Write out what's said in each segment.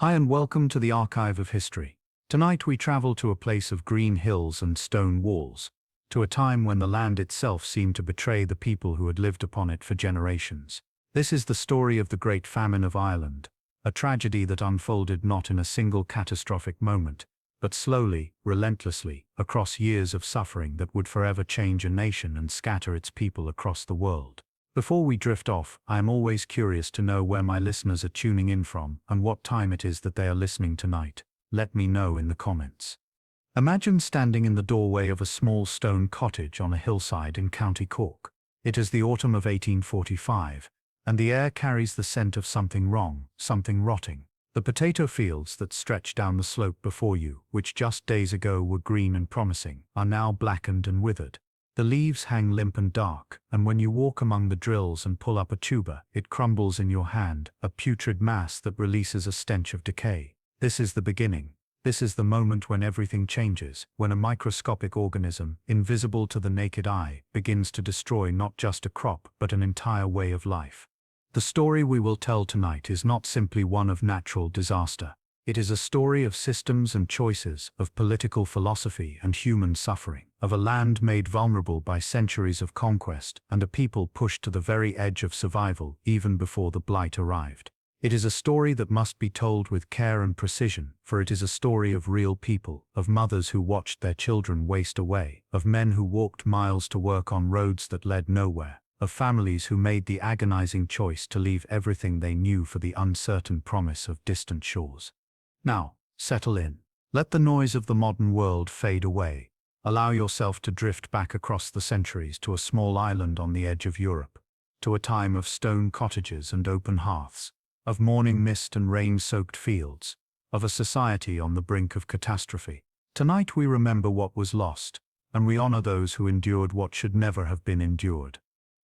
Hi and welcome to the Archive of History. Tonight we travel to a place of green hills and stone walls, to a time when the land itself seemed to betray the people who had lived upon it for generations. This is the story of the Great Famine of Ireland, a tragedy that unfolded not in a single catastrophic moment, but slowly, relentlessly, across years of suffering that would forever change a nation and scatter its people across the world. Before we drift off, I am always curious to know where my listeners are tuning in from and what time it is that they are listening tonight. Let me know in the comments. Imagine standing in the doorway of a small stone cottage on a hillside in County Cork. It is the autumn of 1845, and the air carries the scent of something wrong, something rotting. The potato fields that stretch down the slope before you, which just days ago were green and promising, are now blackened and withered. The leaves hang limp and dark, and when you walk among the drills and pull up a tuber, it crumbles in your hand, a putrid mass that releases a stench of decay. This is the beginning. This is the moment when everything changes, when a microscopic organism, invisible to the naked eye, begins to destroy not just a crop but an entire way of life. The story we will tell tonight is not simply one of natural disaster. It is a story of systems and choices, of political philosophy and human suffering, of a land made vulnerable by centuries of conquest and a people pushed to the very edge of survival even before the blight arrived. It is a story that must be told with care and precision, for it is a story of real people, of mothers who watched their children waste away, of men who walked miles to work on roads that led nowhere, of families who made the agonizing choice to leave everything they knew for the uncertain promise of distant shores. Now, settle in. Let the noise of the modern world fade away. Allow yourself to drift back across the centuries to a small island on the edge of Europe, to a time of stone cottages and open hearths, of morning mist and rain-soaked fields, of a society on the brink of catastrophe. Tonight we remember what was lost, and we honor those who endured what should never have been endured.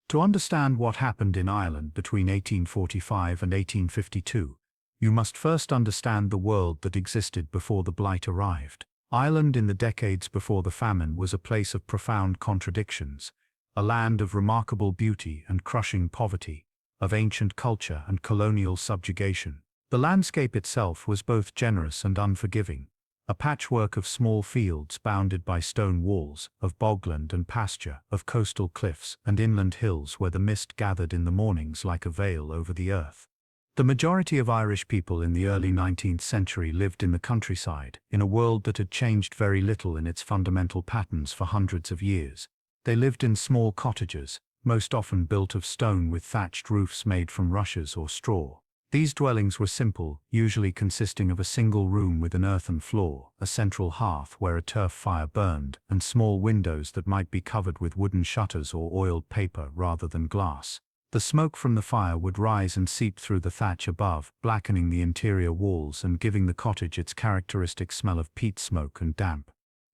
To understand what happened in Ireland between 1845 and 1852, you must first understand the world that existed before the blight arrived. Ireland in the decades before the famine was a place of profound contradictions, a land of remarkable beauty and crushing poverty, of ancient culture and colonial subjugation. The landscape itself was both generous and unforgiving, a patchwork of small fields bounded by stone walls, of bogland and pasture, of coastal cliffs and inland hills where the mist gathered in the mornings like a veil over the earth. The majority of Irish people in the early 19th century lived in the countryside, in a world that had changed very little in its fundamental patterns for hundreds of years. They lived in small cottages, most often built of stone with thatched roofs made from rushes or straw. These dwellings were simple, usually consisting of a single room with an earthen floor, a central hearth where a turf fire burned, and small windows that might be covered with wooden shutters or oiled paper rather than glass. The smoke from the fire would rise and seep through the thatch above, blackening the interior walls and giving the cottage its characteristic smell of peat smoke and damp.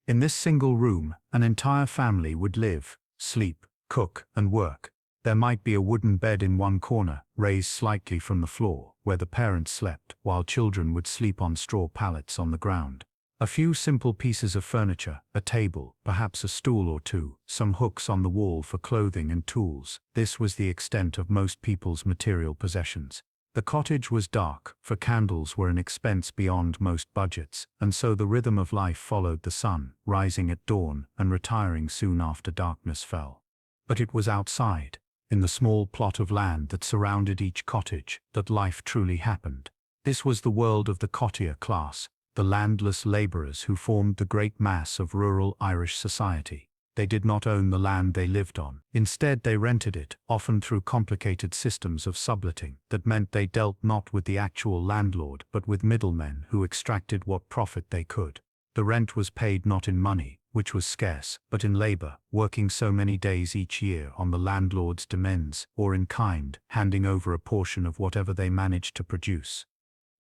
In this single room, an entire family would live, sleep, cook, and work. There might be a wooden bed in one corner, raised slightly from the floor, where the parents slept, while children would sleep on straw pallets on the ground. A few simple pieces of furniture, a table, perhaps a stool or two, some hooks on the wall for clothing and tools. This was the extent of most people's material possessions. The cottage was dark, for candles were an expense beyond most budgets, and so the rhythm of life followed the sun, rising at dawn and retiring soon after darkness fell. But it was outside, in the small plot of land that surrounded each cottage, that life truly happened. This was the world of the cottier class, the landless labourers who formed the great mass of rural Irish society. They did not own the land they lived on. Instead, they rented it, often through complicated systems of subletting. That meant they dealt not with the actual landlord but with middlemen who extracted what profit they could. The rent was paid not in money, which was scarce, but in labour, working so many days each year on the landlord's demesnes, or in kind, handing over a portion of whatever they managed to produce.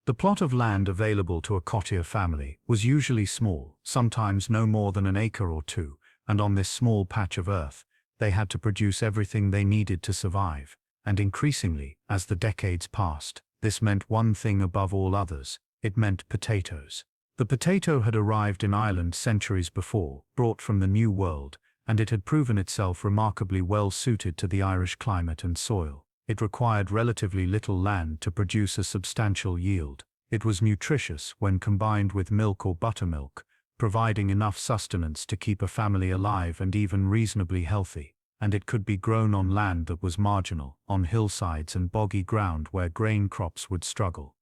The plot of land available to a cottier family was usually small, sometimes no more than an acre or two, and on this small patch of earth, they had to produce everything they needed to survive, and increasingly, as the decades passed, this meant one thing above all others: it meant potatoes. The potato had arrived in Ireland centuries before, brought from the New World, and it had proven itself remarkably well suited to the Irish climate and soil. It required relatively little land to produce a substantial yield. It was nutritious when combined with milk or buttermilk, providing enough sustenance to keep a family alive and even reasonably healthy, and it could be grown on land that was marginal, on hillsides and boggy ground where grain crops would struggle.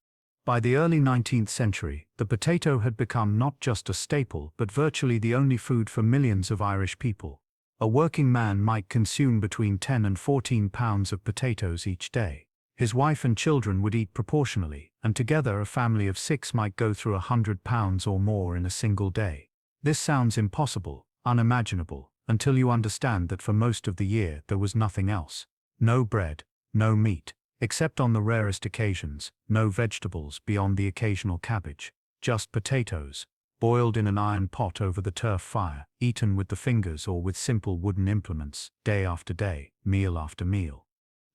By the early 19th century, the potato had become not just a staple but virtually the only food for millions of Irish people. A working man might consume between 10 and 14 pounds of potatoes each day. His wife and children would eat proportionally, and together a family of 6 might go through 100 pounds or more in a single day. This sounds impossible, unimaginable, until you understand that for most of the year there was nothing else. No bread, no meat, except on the rarest occasions, no vegetables beyond the occasional cabbage, just potatoes, boiled in an iron pot over the turf fire, eaten with the fingers or with simple wooden implements, day after day, meal after meal.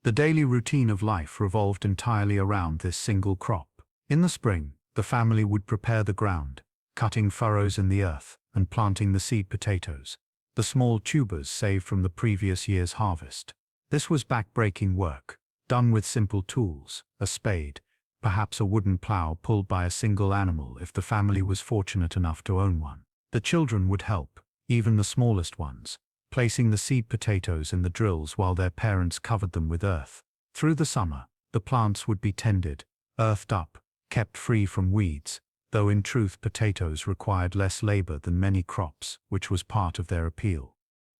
The daily routine of life revolved entirely around this single crop. In the spring, the family would prepare the ground, cutting furrows in the earth and planting the seed potatoes, the small tubers saved from the previous year's harvest. This was back-breaking work, done with simple tools, a spade, perhaps a wooden plow pulled by a single animal if the family was fortunate enough to own one. The children would help, even the smallest ones, placing the seed potatoes in the drills while their parents covered them with earth. Through the summer, the plants would be tended, earthed up, kept free from weeds, though in truth potatoes required less labor than many crops, which was part of their appeal.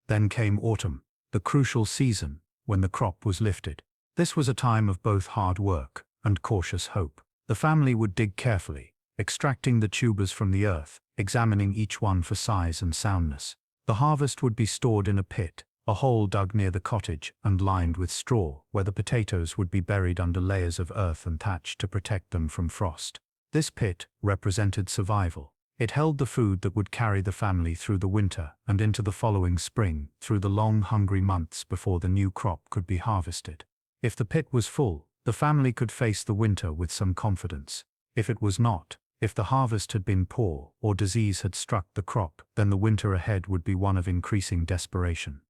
Then came autumn, the crucial season, when the crop was lifted. This was a time of both hard work and cautious hope. The family would dig carefully, extracting the tubers from the earth, examining each one for size and soundness. The harvest would be stored in a pit, a hole dug near the cottage and lined with straw, where the potatoes would be buried under layers of earth and thatch to protect them from frost. This pit represented survival. It held the food that would carry the family through the winter and into the following spring, through the long hungry months before the new crop could be harvested. If the pit was full, the family could face the winter with some confidence. If it was not, if the harvest had been poor or disease had struck the crop, then the winter ahead would be one of increasing desperation.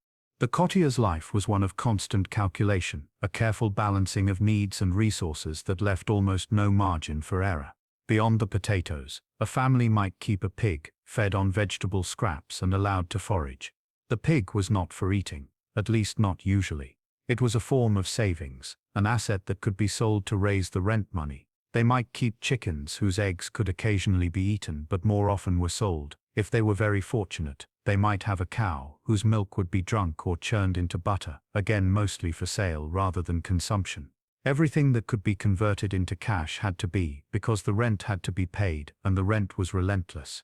The cottier's life was one of constant calculation, a careful balancing of needs and resources that left almost no margin for error. Beyond the potatoes, a family might keep a pig, fed on vegetable scraps and allowed to forage. The pig was not for eating, at least not usually. It was a form of savings, an asset that could be sold to raise the rent money. They might keep chickens whose eggs could occasionally be eaten but more often were sold. If they were very fortunate, they might have a cow whose milk would be drunk or churned into butter, again mostly for sale rather than consumption. Everything that could be converted into cash had to be, because the rent had to be paid, and the rent was relentless.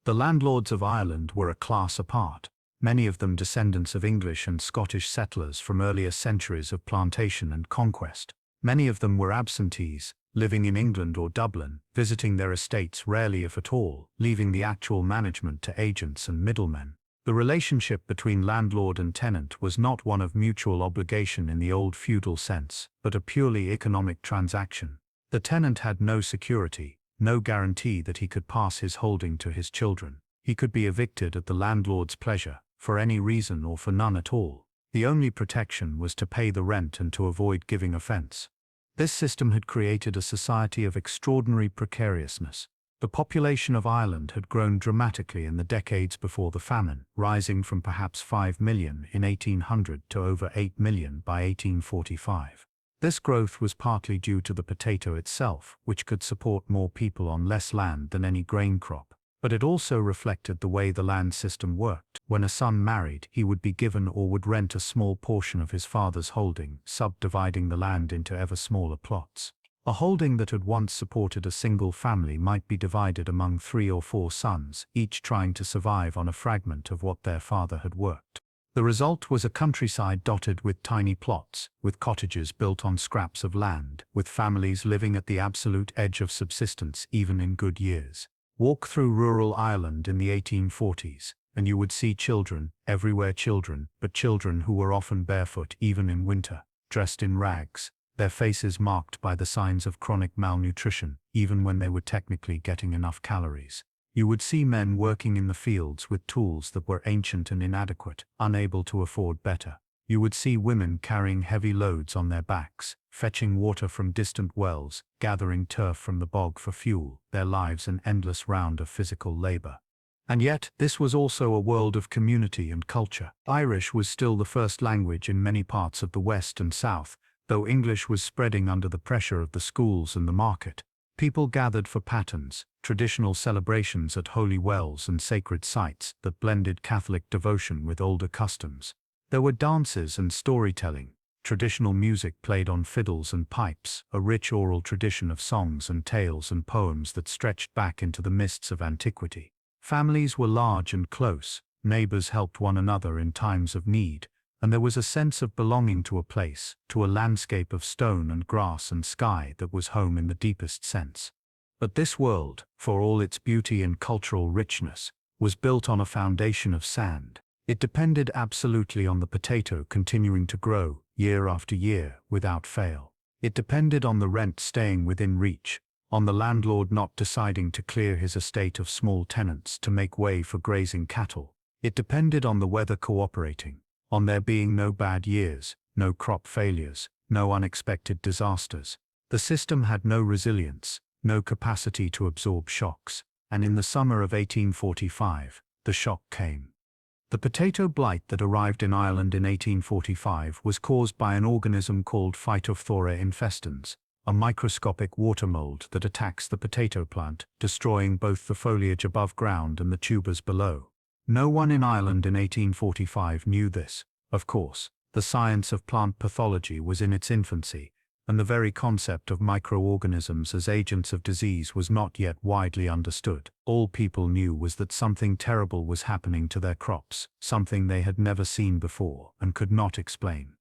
The landlords of Ireland were a class apart, many of them descendants of English and Scottish settlers from earlier centuries of plantation and conquest. Many of them were absentees, living in England or Dublin, visiting their estates rarely if at all, leaving the actual management to agents and middlemen. The relationship between landlord and tenant was not one of mutual obligation in the old feudal sense, but a purely economic transaction. The tenant had no security, no guarantee that he could pass his holding to his children. He could be evicted at the landlord's pleasure, for any reason or for none at all. The only protection was to pay the rent and to avoid giving offense. This system had created a society of extraordinary precariousness. The population of Ireland had grown dramatically in the decades before the famine, rising from perhaps 5 million in 1800 to over 8 million by 1845. This growth was partly due to the potato itself, which could support more people on less land than any grain crop. But it also reflected the way the land system worked. When a son married, he would be given or would rent a small portion of his father's holding, subdividing the land into ever smaller plots. A holding that had once supported a single family might be divided among 3 or 4 sons, each trying to survive on a fragment of what their father had worked. The result was a countryside dotted with tiny plots, with cottages built on scraps of land, with families living at the absolute edge of subsistence even in good years. Walk through rural Ireland in the 1840s, and you would see children, everywhere children, but children who were often barefoot even in winter, dressed in rags, their faces marked by the signs of chronic malnutrition, even when they were technically getting enough calories. You would see men working in the fields with tools that were ancient and inadequate, unable to afford better. You would see women carrying heavy loads on their backs, fetching water from distant wells, gathering turf from the bog for fuel, their lives an endless round of physical labor. And yet, this was also a world of community and culture. Irish was still the first language in many parts of the West and South, though English was spreading under the pressure of the schools and the market. People gathered for patterns, traditional celebrations at holy wells and sacred sites that blended Catholic devotion with older customs. There were dances and storytelling, traditional music played on fiddles and pipes, a rich oral tradition of songs and tales and poems that stretched back into the mists of antiquity. Families were large and close, neighbors helped one another in times of need, and there was a sense of belonging to a place, to a landscape of stone and grass and sky that was home in the deepest sense. But this world, for all its beauty and cultural richness, was built on a foundation of sand. It depended absolutely on the potato continuing to grow, year after year, without fail. It depended on the rent staying within reach, on the landlord not deciding to clear his estate of small tenants to make way for grazing cattle. It depended on the weather cooperating, on there being no bad years, no crop failures, no unexpected disasters. The system had no resilience, no capacity to absorb shocks, and in the summer of 1845, the shock came. The potato blight that arrived in Ireland in 1845 was caused by an organism called Phytophthora infestans, a microscopic water mold that attacks the potato plant, destroying both the foliage above ground and the tubers below. No one in Ireland in 1845 knew this. Of course, the science of plant pathology was in its infancy, and the very concept of microorganisms as agents of disease was not yet widely understood. All people knew was that something terrible was happening to their crops, something they had never seen before and could not explain.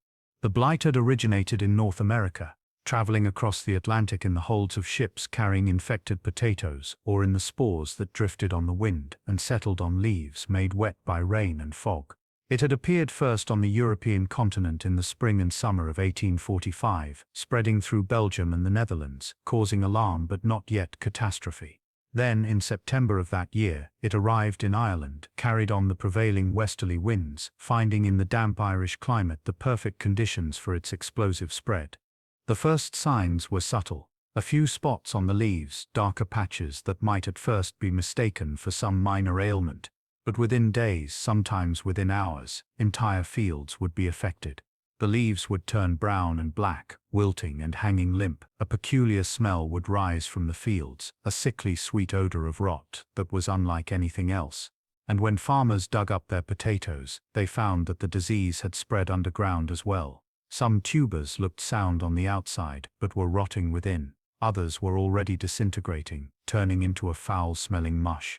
The blight had originated in North America, traveling across the Atlantic in the holds of ships carrying infected potatoes, or in the spores that drifted on the wind and settled on leaves made wet by rain and fog. It had appeared first on the European continent in the spring and summer of 1845, spreading through Belgium and the Netherlands, causing alarm but not yet catastrophe. Then, in September of that year, it arrived in Ireland, carried on the prevailing westerly winds, finding in the damp Irish climate the perfect conditions for its explosive spread. The first signs were subtle. A few spots on the leaves, darker patches that might at first be mistaken for some minor ailment. But within days, sometimes within hours, entire fields would be affected. The leaves would turn brown and black, wilting and hanging limp. A peculiar smell would rise from the fields, a sickly sweet odor of rot that was unlike anything else. And when farmers dug up their potatoes, they found that the disease had spread underground as well. Some tubers looked sound on the outside, but were rotting within. Others were already disintegrating, turning into a foul-smelling mush.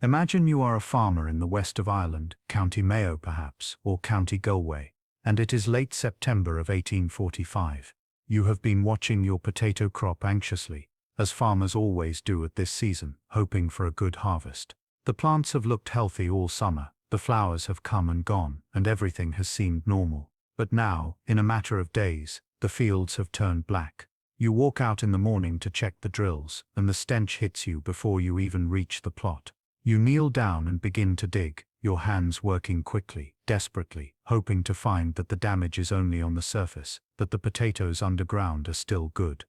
Imagine you are a farmer in the west of Ireland, County Mayo perhaps, or County Galway, and it is late September of 1845. You have been watching your potato crop anxiously, as farmers always do at this season, hoping for a good harvest. The plants have looked healthy all summer, the flowers have come and gone, and everything has seemed normal. But now, in a matter of days, the fields have turned black. You walk out in the morning to check the drills, and the stench hits you before you even reach the plot. You kneel down and begin to dig, your hands working quickly, desperately, hoping to find that the damage is only on the surface, that the potatoes underground are still good.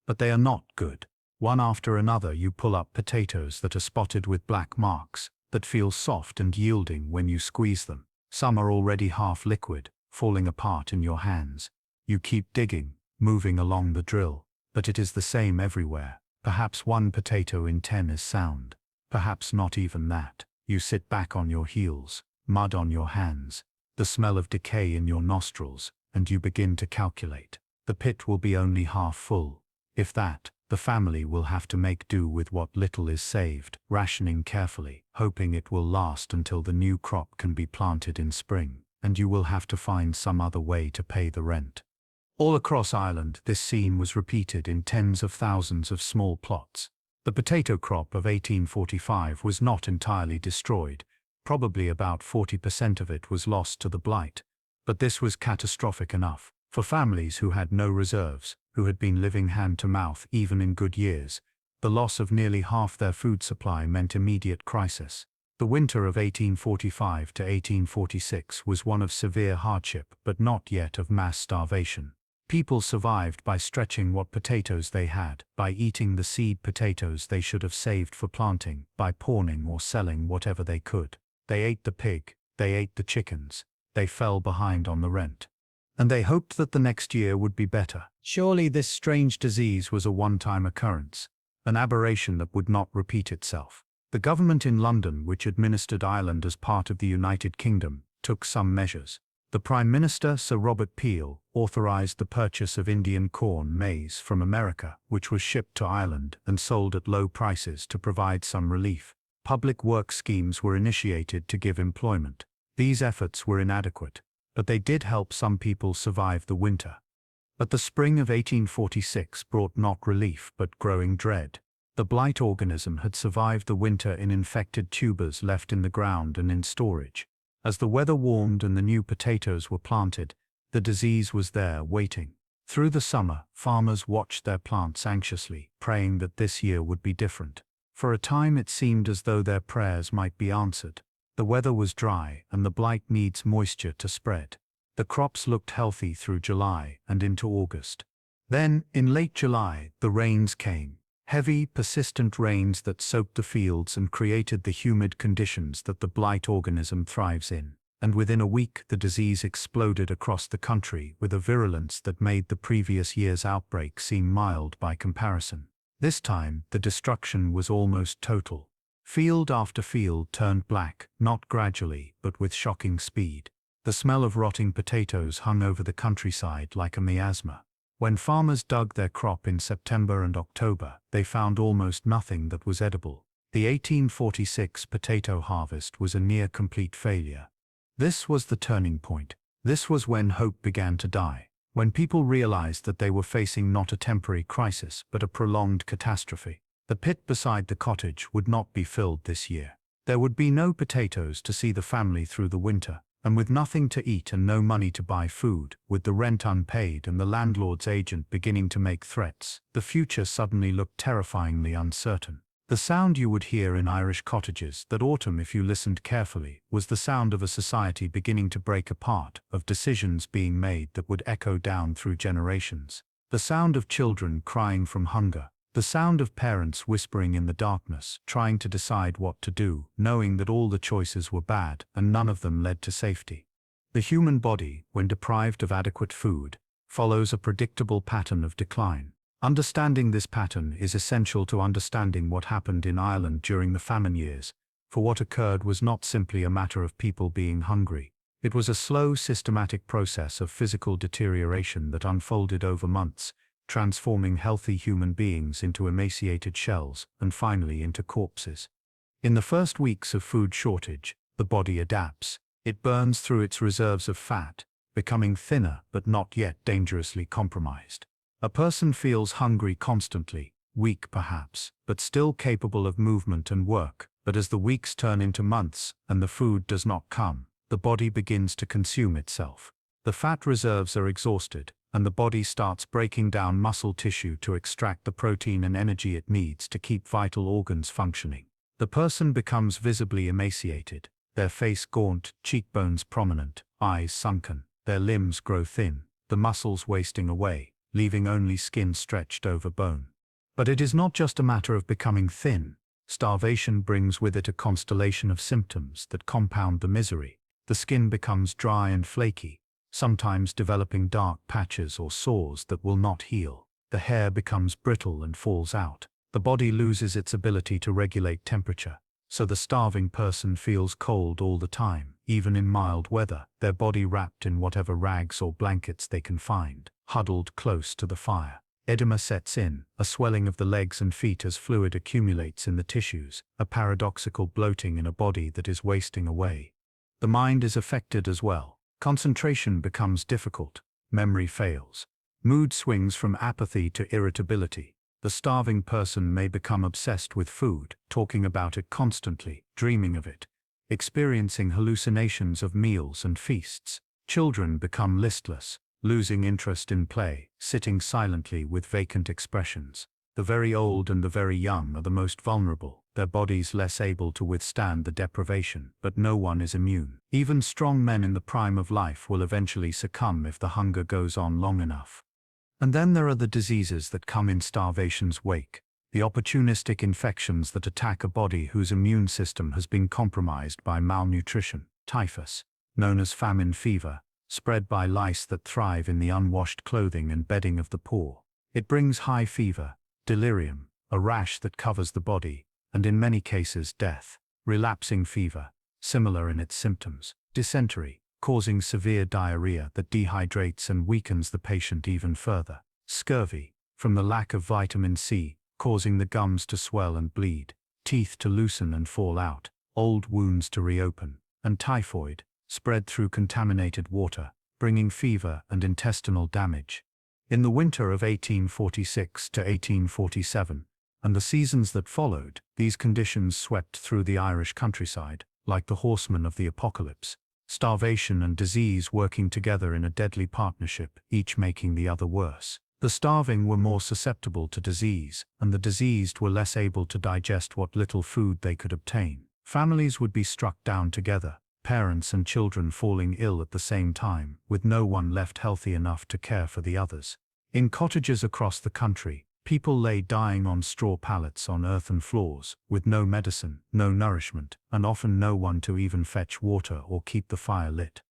But they are not good. One after another you pull up potatoes that are spotted with black marks, that feel soft and yielding when you squeeze them. Some are already half liquid, falling apart in your hands. You keep digging, moving along the drill, but it is the same everywhere. Perhaps 1 potato in 10 is sound. Perhaps not even that. You sit back on your heels, mud on your hands, the smell of decay in your nostrils, and you begin to calculate. The pit will be only half full. If that, the family will have to make do with what little is saved, rationing carefully, hoping it will last until the new crop can be planted in spring, and you will have to find some other way to pay the rent. All across Ireland, this scene was repeated in tens of thousands of small plots. The potato crop of 1845 was not entirely destroyed. Probably about 40% of it was lost to the blight. But this was catastrophic enough. For families who had no reserves, who had been living hand to mouth even in good years, the loss of nearly half their food supply meant immediate crisis. The winter of 1845 to 1846 was one of severe hardship but not yet of mass starvation. People survived by stretching what potatoes they had, by eating the seed potatoes they should have saved for planting, by pawning or selling whatever they could. They ate the pig, they ate the chickens, they fell behind on the rent. And they hoped that the next year would be better. Surely this strange disease was a one-time occurrence, an aberration that would not repeat itself. The government in London, which administered Ireland as part of the United Kingdom, took some measures. The Prime Minister, Sir Robert Peel, authorized the purchase of Indian corn, maize, from America, which was shipped to Ireland and sold at low prices to provide some relief. Public work schemes were initiated to give employment. These efforts were inadequate, but they did help some people survive the winter. But the spring of 1846 brought not relief but growing dread. The blight organism had survived the winter in infected tubers left in the ground and in storage. As the weather warmed and the new potatoes were planted, the disease was there waiting. Through the summer, farmers watched their plants anxiously, praying that this year would be different. For a time it seemed as though their prayers might be answered. The weather was dry and the blight needs moisture to spread. The crops looked healthy through July and into August. Then, in late July, the rains came. Heavy, persistent rains that soaked the fields and created the humid conditions that the blight organism thrives in. And within a week the disease exploded across the country with a virulence that made the previous year's outbreak seem mild by comparison. This time, the destruction was almost total. Field after field turned black, not gradually, but with shocking speed. The smell of rotting potatoes hung over the countryside like a miasma. When farmers dug their crop in September and October, they found almost nothing that was edible. The 1846 potato harvest was a near-complete failure. This was the turning point. This was when hope began to die. When people realized that they were facing not a temporary crisis, but a prolonged catastrophe. The pit beside the cottage would not be filled this year. There would be no potatoes to see the family through the winter. And with nothing to eat and no money to buy food, with the rent unpaid and the landlord's agent beginning to make threats, the future suddenly looked terrifyingly uncertain. The sound you would hear in Irish cottages that autumn, if you listened carefully, was the sound of a society beginning to break apart, of decisions being made that would echo down through generations. The sound of children crying from hunger. The sound of parents whispering in the darkness, trying to decide what to do, knowing that all the choices were bad and none of them led to safety. The human body, when deprived of adequate food, follows a predictable pattern of decline. Understanding this pattern is essential to understanding what happened in Ireland during the famine years, for what occurred was not simply a matter of people being hungry. It was a slow, systematic process of physical deterioration that unfolded over months, transforming healthy human beings into emaciated shells and finally into corpses. In the first weeks of food shortage, the body adapts. It burns through its reserves of fat, becoming thinner but not yet dangerously compromised. A person feels hungry constantly, weak perhaps, but still capable of movement and work. But as the weeks turn into months and the food does not come, the body begins to consume itself. The fat reserves are exhausted, and the body starts breaking down muscle tissue to extract the protein and energy it needs to keep vital organs functioning. The person becomes visibly emaciated, their face gaunt, cheekbones prominent, eyes sunken, their limbs grow thin, the muscles wasting away, leaving only skin stretched over bone. But it is not just a matter of becoming thin. Starvation brings with it a constellation of symptoms that compound the misery. The skin becomes dry and flaky, sometimes developing dark patches or sores that will not heal. The hair becomes brittle and falls out. The body loses its ability to regulate temperature, so the starving person feels cold all the time, even in mild weather, their body wrapped in whatever rags or blankets they can find, huddled close to the fire. Edema sets in, a swelling of the legs and feet as fluid accumulates in the tissues, a paradoxical bloating in a body that is wasting away. The mind is affected as well. Concentration becomes difficult, memory fails. Mood swings from apathy to irritability. The starving person may become obsessed with food, talking about it constantly, dreaming of it, experiencing hallucinations of meals and feasts. Children become listless, losing interest in play, sitting silently with vacant expressions. The very old and the very young are the most vulnerable. their bodies less able to withstand the deprivation, but no one is immune. Even strong men in the prime of life will eventually succumb if the hunger goes on long enough. And then there are the diseases that come in starvation's wake, the opportunistic infections that attack a body whose immune system has been compromised by malnutrition. Typhus, known as famine fever, spread by lice that thrive in the unwashed clothing and bedding of the poor. It brings high fever, delirium, a rash that covers the body, and in many cases death. Relapsing fever, similar in its symptoms. Dysentery, causing severe diarrhea that dehydrates and weakens the patient even further. Scurvy, from the lack of vitamin C, causing the gums to swell and bleed, teeth to loosen and fall out, old wounds to reopen. And typhoid, spread through contaminated water, bringing fever and intestinal damage. In the winter of 1846 to 1847, and the seasons that followed, these conditions swept through the Irish countryside, like the horsemen of the apocalypse, starvation and disease working together in a deadly partnership, each making the other worse. The starving were more susceptible to disease, and the diseased were less able to digest what little food they could obtain. Families would be struck down together, parents and children falling ill at the same time, with no one left healthy enough to care for the others. In cottages across the country, people lay dying on straw pallets on earthen floors, with no medicine, no nourishment, and often no one to even fetch water or keep the fire lit.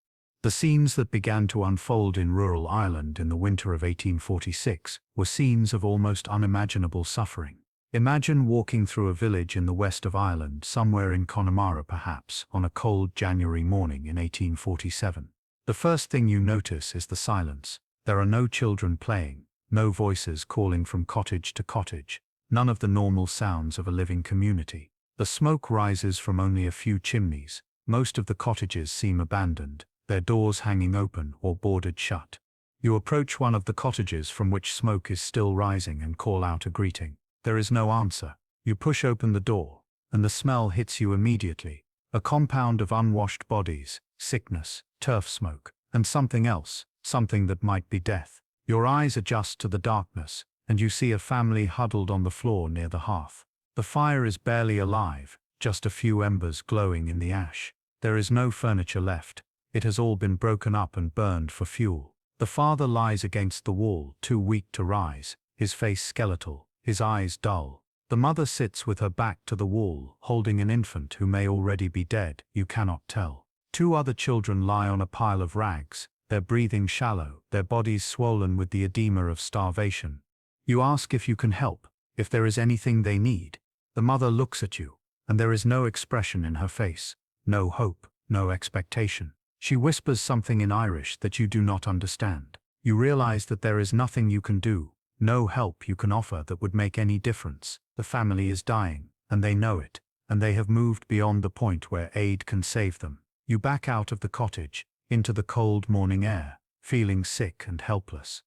The scenes that began to unfold in rural Ireland in the winter of 1846 were scenes of almost unimaginable suffering. Imagine walking through a village in the west of Ireland, somewhere in Connemara perhaps, on a cold January morning in 1847. The first thing you notice is the silence. There are no children playing, no voices calling from cottage to cottage, none of the normal sounds of a living community. The smoke rises from only a few chimneys. Most of the cottages seem abandoned, their doors hanging open or boarded shut. You approach one of the cottages from which smoke is still rising and call out a greeting. There is no answer. You push open the door, and the smell hits you immediately. A compound of unwashed bodies, sickness, turf smoke, and something else, something that might be death. Your eyes adjust to the darkness, and you see a family huddled on the floor near the hearth. The fire is barely alive, just a few embers glowing in the ash. There is no furniture left. It has all been broken up and burned for fuel. The father lies against the wall, too weak to rise, his face skeletal, his eyes dull. The mother sits with her back to the wall, holding an infant who may already be dead, you cannot tell. Two other children lie on a pile of rags, their breathing shallow, their bodies swollen with the edema of starvation. You ask if you can help, if there is anything they need. The mother looks at you, and there is no expression in her face, no hope, no expectation. She whispers something in Irish that you do not understand. You realize that there is nothing you can do, no help you can offer that would make any difference. The family is dying, and they know it, and they have moved beyond the point where aid can save them. You back out of the cottage, into the cold morning air, feeling sick and helpless.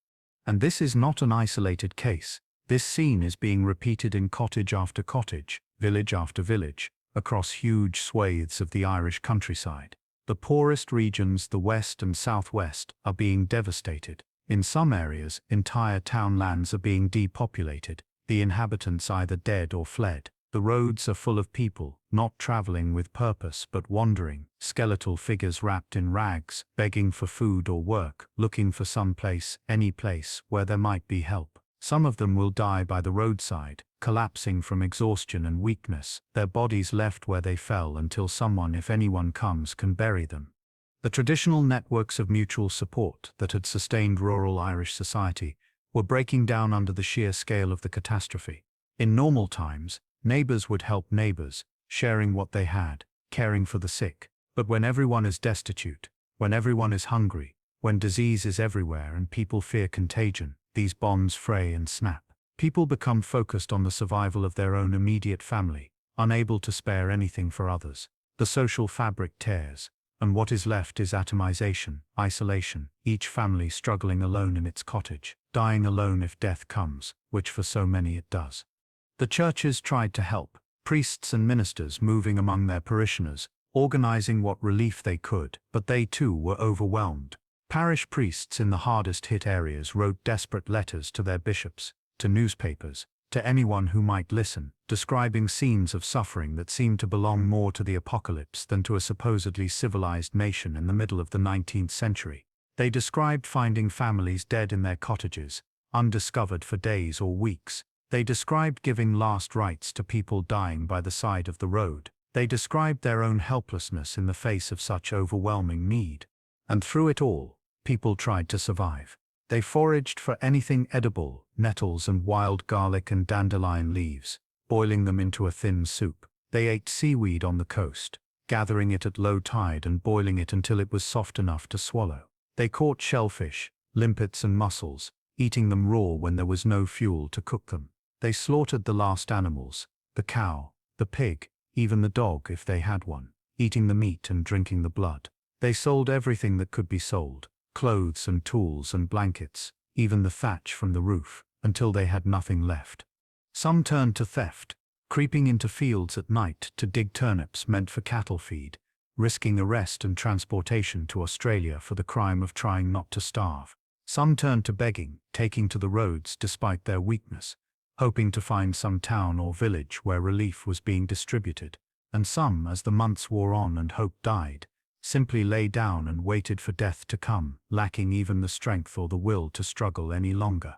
And this is not an isolated case. This scene is being repeated in cottage after cottage, village after village, across huge swathes of the Irish countryside. The poorest regions, the west and southwest, are being devastated. In some areas, entire townlands are being depopulated, the inhabitants either dead or fled. The roads are full of people, not traveling with purpose but wandering, skeletal figures wrapped in rags, begging for food or work, looking for some place, any place, where there might be help. Some of them will die by the roadside, collapsing from exhaustion and weakness, their bodies left where they fell until someone, if anyone comes, can bury them. The traditional networks of mutual support that had sustained rural Irish society were breaking down under the sheer scale of the catastrophe. In normal times, neighbors would help neighbors, sharing what they had, caring for the sick. But when everyone is destitute, when everyone is hungry, when disease is everywhere and people fear contagion, these bonds fray and snap. People become focused on the survival of their own immediate family, unable to spare anything for others. The social fabric tears, and what is left is atomization, isolation, each family struggling alone in its cottage, dying alone if death comes, which for so many it does. The churches tried to help, priests and ministers moving among their parishioners, organizing what relief they could, but they too were overwhelmed. Parish priests in the hardest-hit areas wrote desperate letters to their bishops, to newspapers, to anyone who might listen, describing scenes of suffering that seemed to belong more to the apocalypse than to a supposedly civilized nation in the middle of the 19th century. They described finding families dead in their cottages, undiscovered for days or weeks. They described giving last rites to people dying by the side of the road. They described their own helplessness in the face of such overwhelming need. And through it all, people tried to survive. They foraged for anything edible, nettles and wild garlic and dandelion leaves, boiling them into a thin soup. They ate seaweed on the coast, gathering it at low tide and boiling it until it was soft enough to swallow. They caught shellfish, limpets and mussels, eating them raw when there was no fuel to cook them. They slaughtered the last animals, the cow, the pig, even the dog if they had one, eating the meat and drinking the blood. They sold everything that could be sold, clothes and tools and blankets, even the thatch from the roof, until they had nothing left. Some turned to theft, creeping into fields at night to dig turnips meant for cattle feed, risking arrest and transportation to Australia for the crime of trying not to starve. Some turned to begging, taking to the roads despite their weakness, hoping to find some town or village where relief was being distributed. And some, as the months wore on and hope died, simply lay down and waited for death to come, lacking even the strength or the will to struggle any longer.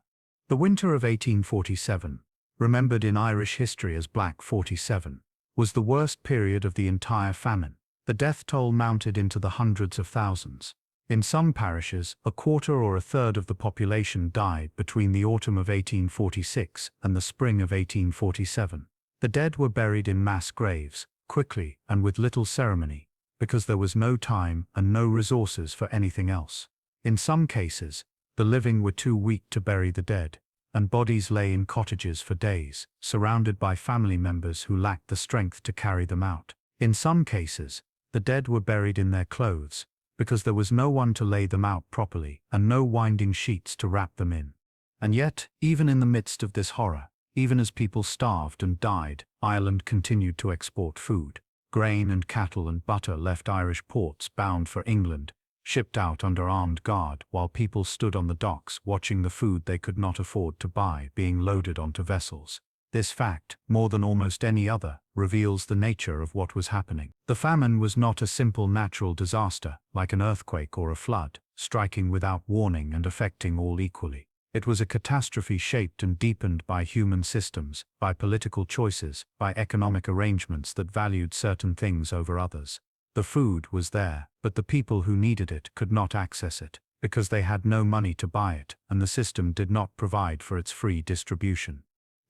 The winter of 1847, remembered in Irish history as Black 47, was the worst period of the entire famine. The death toll mounted into the hundreds of thousands. In some parishes, a quarter or a third of the population died between the autumn of 1846 and the spring of 1847. The dead were buried in mass graves, quickly and with little ceremony, because there was no time and no resources for anything else. In some cases, the living were too weak to bury the dead, and bodies lay in cottages for days, surrounded by family members who lacked the strength to carry them out. In some cases, the dead were buried in their clothes, because there was no one to lay them out properly and no winding sheets to wrap them in. And yet, even in the midst of this horror, even as people starved and died, Ireland continued to export food. Grain and cattle and butter left Irish ports bound for England, shipped out under armed guard while people stood on the docks watching the food they could not afford to buy being loaded onto vessels. This fact, more than almost any other, reveals the nature of what was happening. The famine was not a simple natural disaster, like an earthquake or a flood, striking without warning and affecting all equally. It was a catastrophe shaped and deepened by human systems, by political choices, by economic arrangements that valued certain things over others. The food was there, but the people who needed it could not access it, because they had no money to buy it, and the system did not provide for its free distribution.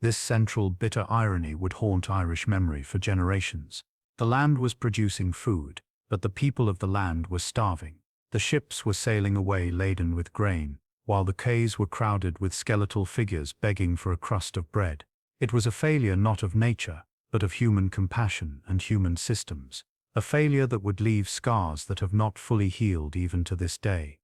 This central bitter irony would haunt Irish memory for generations. The land was producing food, but the people of the land were starving. The ships were sailing away laden with grain, while the quays were crowded with skeletal figures begging for a crust of bread. It was a failure not of nature, but of human compassion and human systems. A failure that would leave scars that have not fully healed even to this day.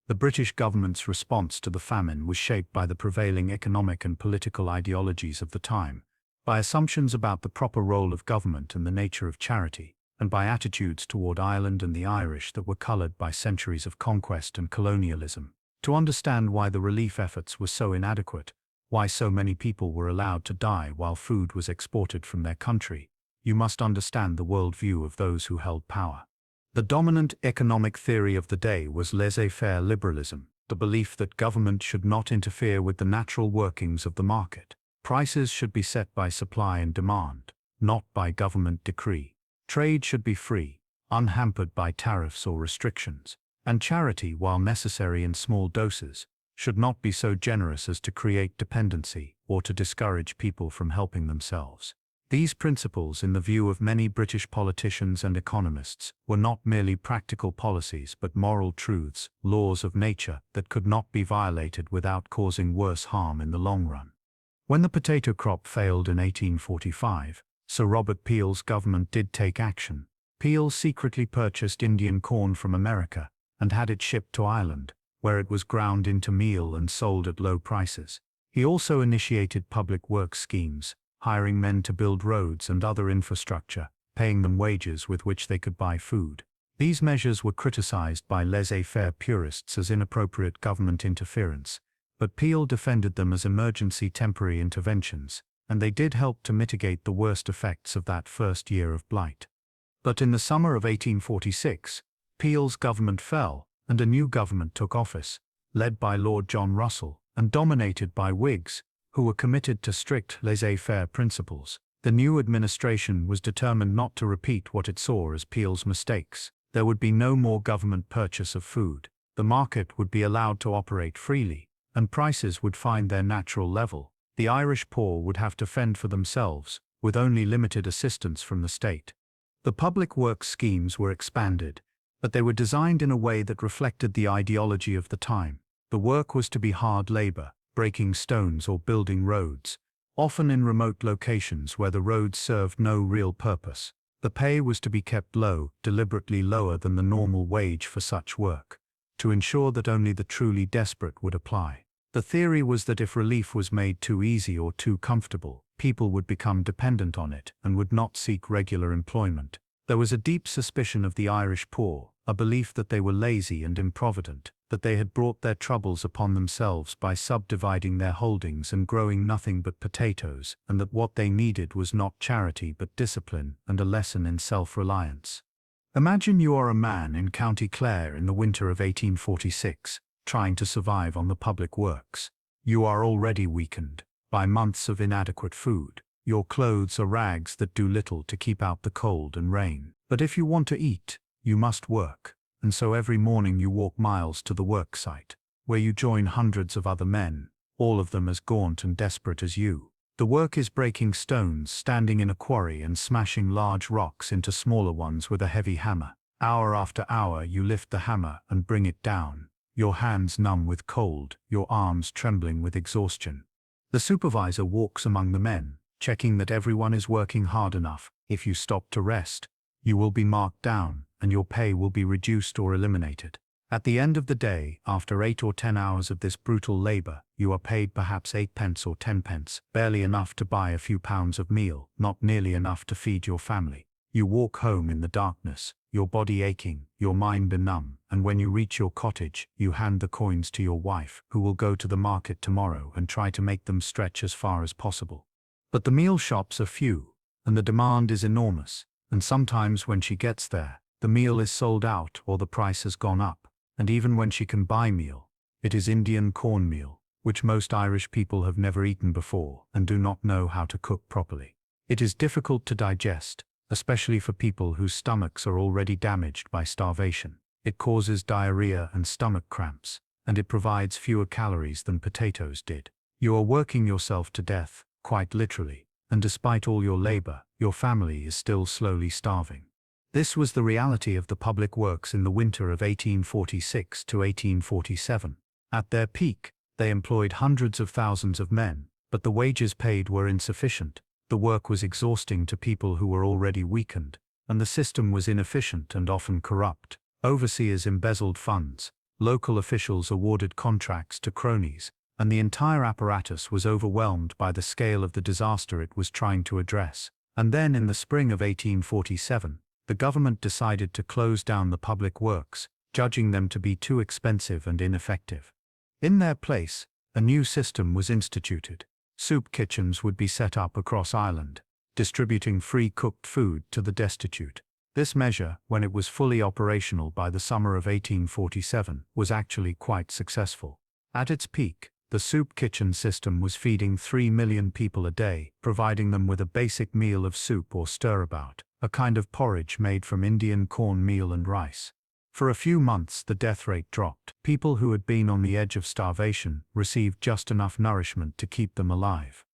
The British government's response to the famine was shaped by the prevailing economic and political ideologies of the time, by assumptions about the proper role of government and the nature of charity, and by attitudes toward Ireland and the Irish that were colored by centuries of conquest and colonialism. To understand why the relief efforts were so inadequate, why so many people were allowed to die while food was exported from their country, you must understand the worldview of those who held power. The dominant economic theory of the day was laissez-faire liberalism, the belief that government should not interfere with the natural workings of the market. Prices should be set by supply and demand, not by government decree. Trade should be free, unhampered by tariffs or restrictions. And charity, while necessary in small doses, should not be so generous as to create dependency or to discourage people from helping themselves. These principles, in the view of many British politicians and economists, were not merely practical policies but moral truths, laws of nature that could not be violated without causing worse harm in the long run. When the potato crop failed in 1845, Sir Robert Peel's government did take action. Peel secretly purchased Indian corn from America and had it shipped to Ireland, where it was ground into meal and sold at low prices. He also initiated public works schemes, hiring men to build roads and other infrastructure, paying them wages with which they could buy food. These measures were criticized by laissez-faire purists as inappropriate government interference, but Peel defended them as emergency temporary interventions, and they did help to mitigate the worst effects of that first year of blight. But in the summer of 1846, Peel's government fell, and a new government took office, led by Lord John Russell, and dominated by Whigs, who were committed to strict laissez-faire principles. The new administration was determined not to repeat what it saw as Peel's mistakes. There would be no more government purchase of food. The market would be allowed to operate freely, and prices would find their natural level. The Irish poor would have to fend for themselves, with only limited assistance from the state. The public works schemes were expanded, but they were designed in a way that reflected the ideology of the time. The work was to be hard labor, breaking stones or building roads, often in remote locations where the roads served no real purpose. The pay was to be kept low, deliberately lower than the normal wage for such work, to ensure that only the truly desperate would apply. The theory was that if relief was made too easy or too comfortable, people would become dependent on it and would not seek regular employment. There was a deep suspicion of the Irish poor, a belief that they were lazy and improvident, that they had brought their troubles upon themselves by subdividing their holdings and growing nothing but potatoes, and that what they needed was not charity but discipline and a lesson in self-reliance. Imagine you are a man in County Clare in the winter of 1846, trying to survive on the public works. You are already weakened by months of inadequate food. Your clothes are rags that do little to keep out the cold and rain. But if you want to eat, you must work, and so every morning you walk miles to the work site, where you join hundreds of other men, all of them as gaunt and desperate as you. The work is breaking stones, standing in a quarry and smashing large rocks into smaller ones with a heavy hammer. Hour after hour you lift the hammer and bring it down, your hands numb with cold, your arms trembling with exhaustion. The supervisor walks among the men, checking that everyone is working hard enough. If you stop to rest, you will be marked down, and your pay will be reduced or eliminated. At the end of the day, after 8 or 10 hours of this brutal labor, you are paid perhaps 8 pence or 10 pence, barely enough to buy a few pounds of meal, not nearly enough to feed your family. You walk home in the darkness, your body aching, your mind benumb, and when you reach your cottage, you hand the coins to your wife, who will go to the market tomorrow and try to make them stretch as far as possible. But the meal shops are few, and the demand is enormous, and sometimes when she gets there, the meal is sold out or the price has gone up, and even when she can buy meal, it is Indian cornmeal, which most Irish people have never eaten before and do not know how to cook properly. It is difficult to digest, especially for people whose stomachs are already damaged by starvation. It causes diarrhea and stomach cramps, and it provides fewer calories than potatoes did. You are working yourself to death, quite literally, and despite all your labor, your family is still slowly starving. This was the reality of the public works in the winter of 1846 to 1847. At their peak, they employed hundreds of thousands of men, but the wages paid were insufficient. The work was exhausting to people who were already weakened, and the system was inefficient and often corrupt. Overseers embezzled funds, local officials awarded contracts to cronies, and the entire apparatus was overwhelmed by the scale of the disaster it was trying to address. And then in the spring of 1847, the government decided to close down the public works, judging them to be too expensive and ineffective. In their place, a new system was instituted. Soup kitchens would be set up across Ireland, distributing free cooked food to the destitute. This measure, when it was fully operational by the summer of 1847, was actually quite successful. At its peak, the soup kitchen system was feeding 3 million people a day, providing them with a basic meal of soup or stirabout, a kind of porridge made from Indian corn meal and rice. For a few months the death rate dropped. People who had been on the edge of starvation received just enough nourishment to keep them alive.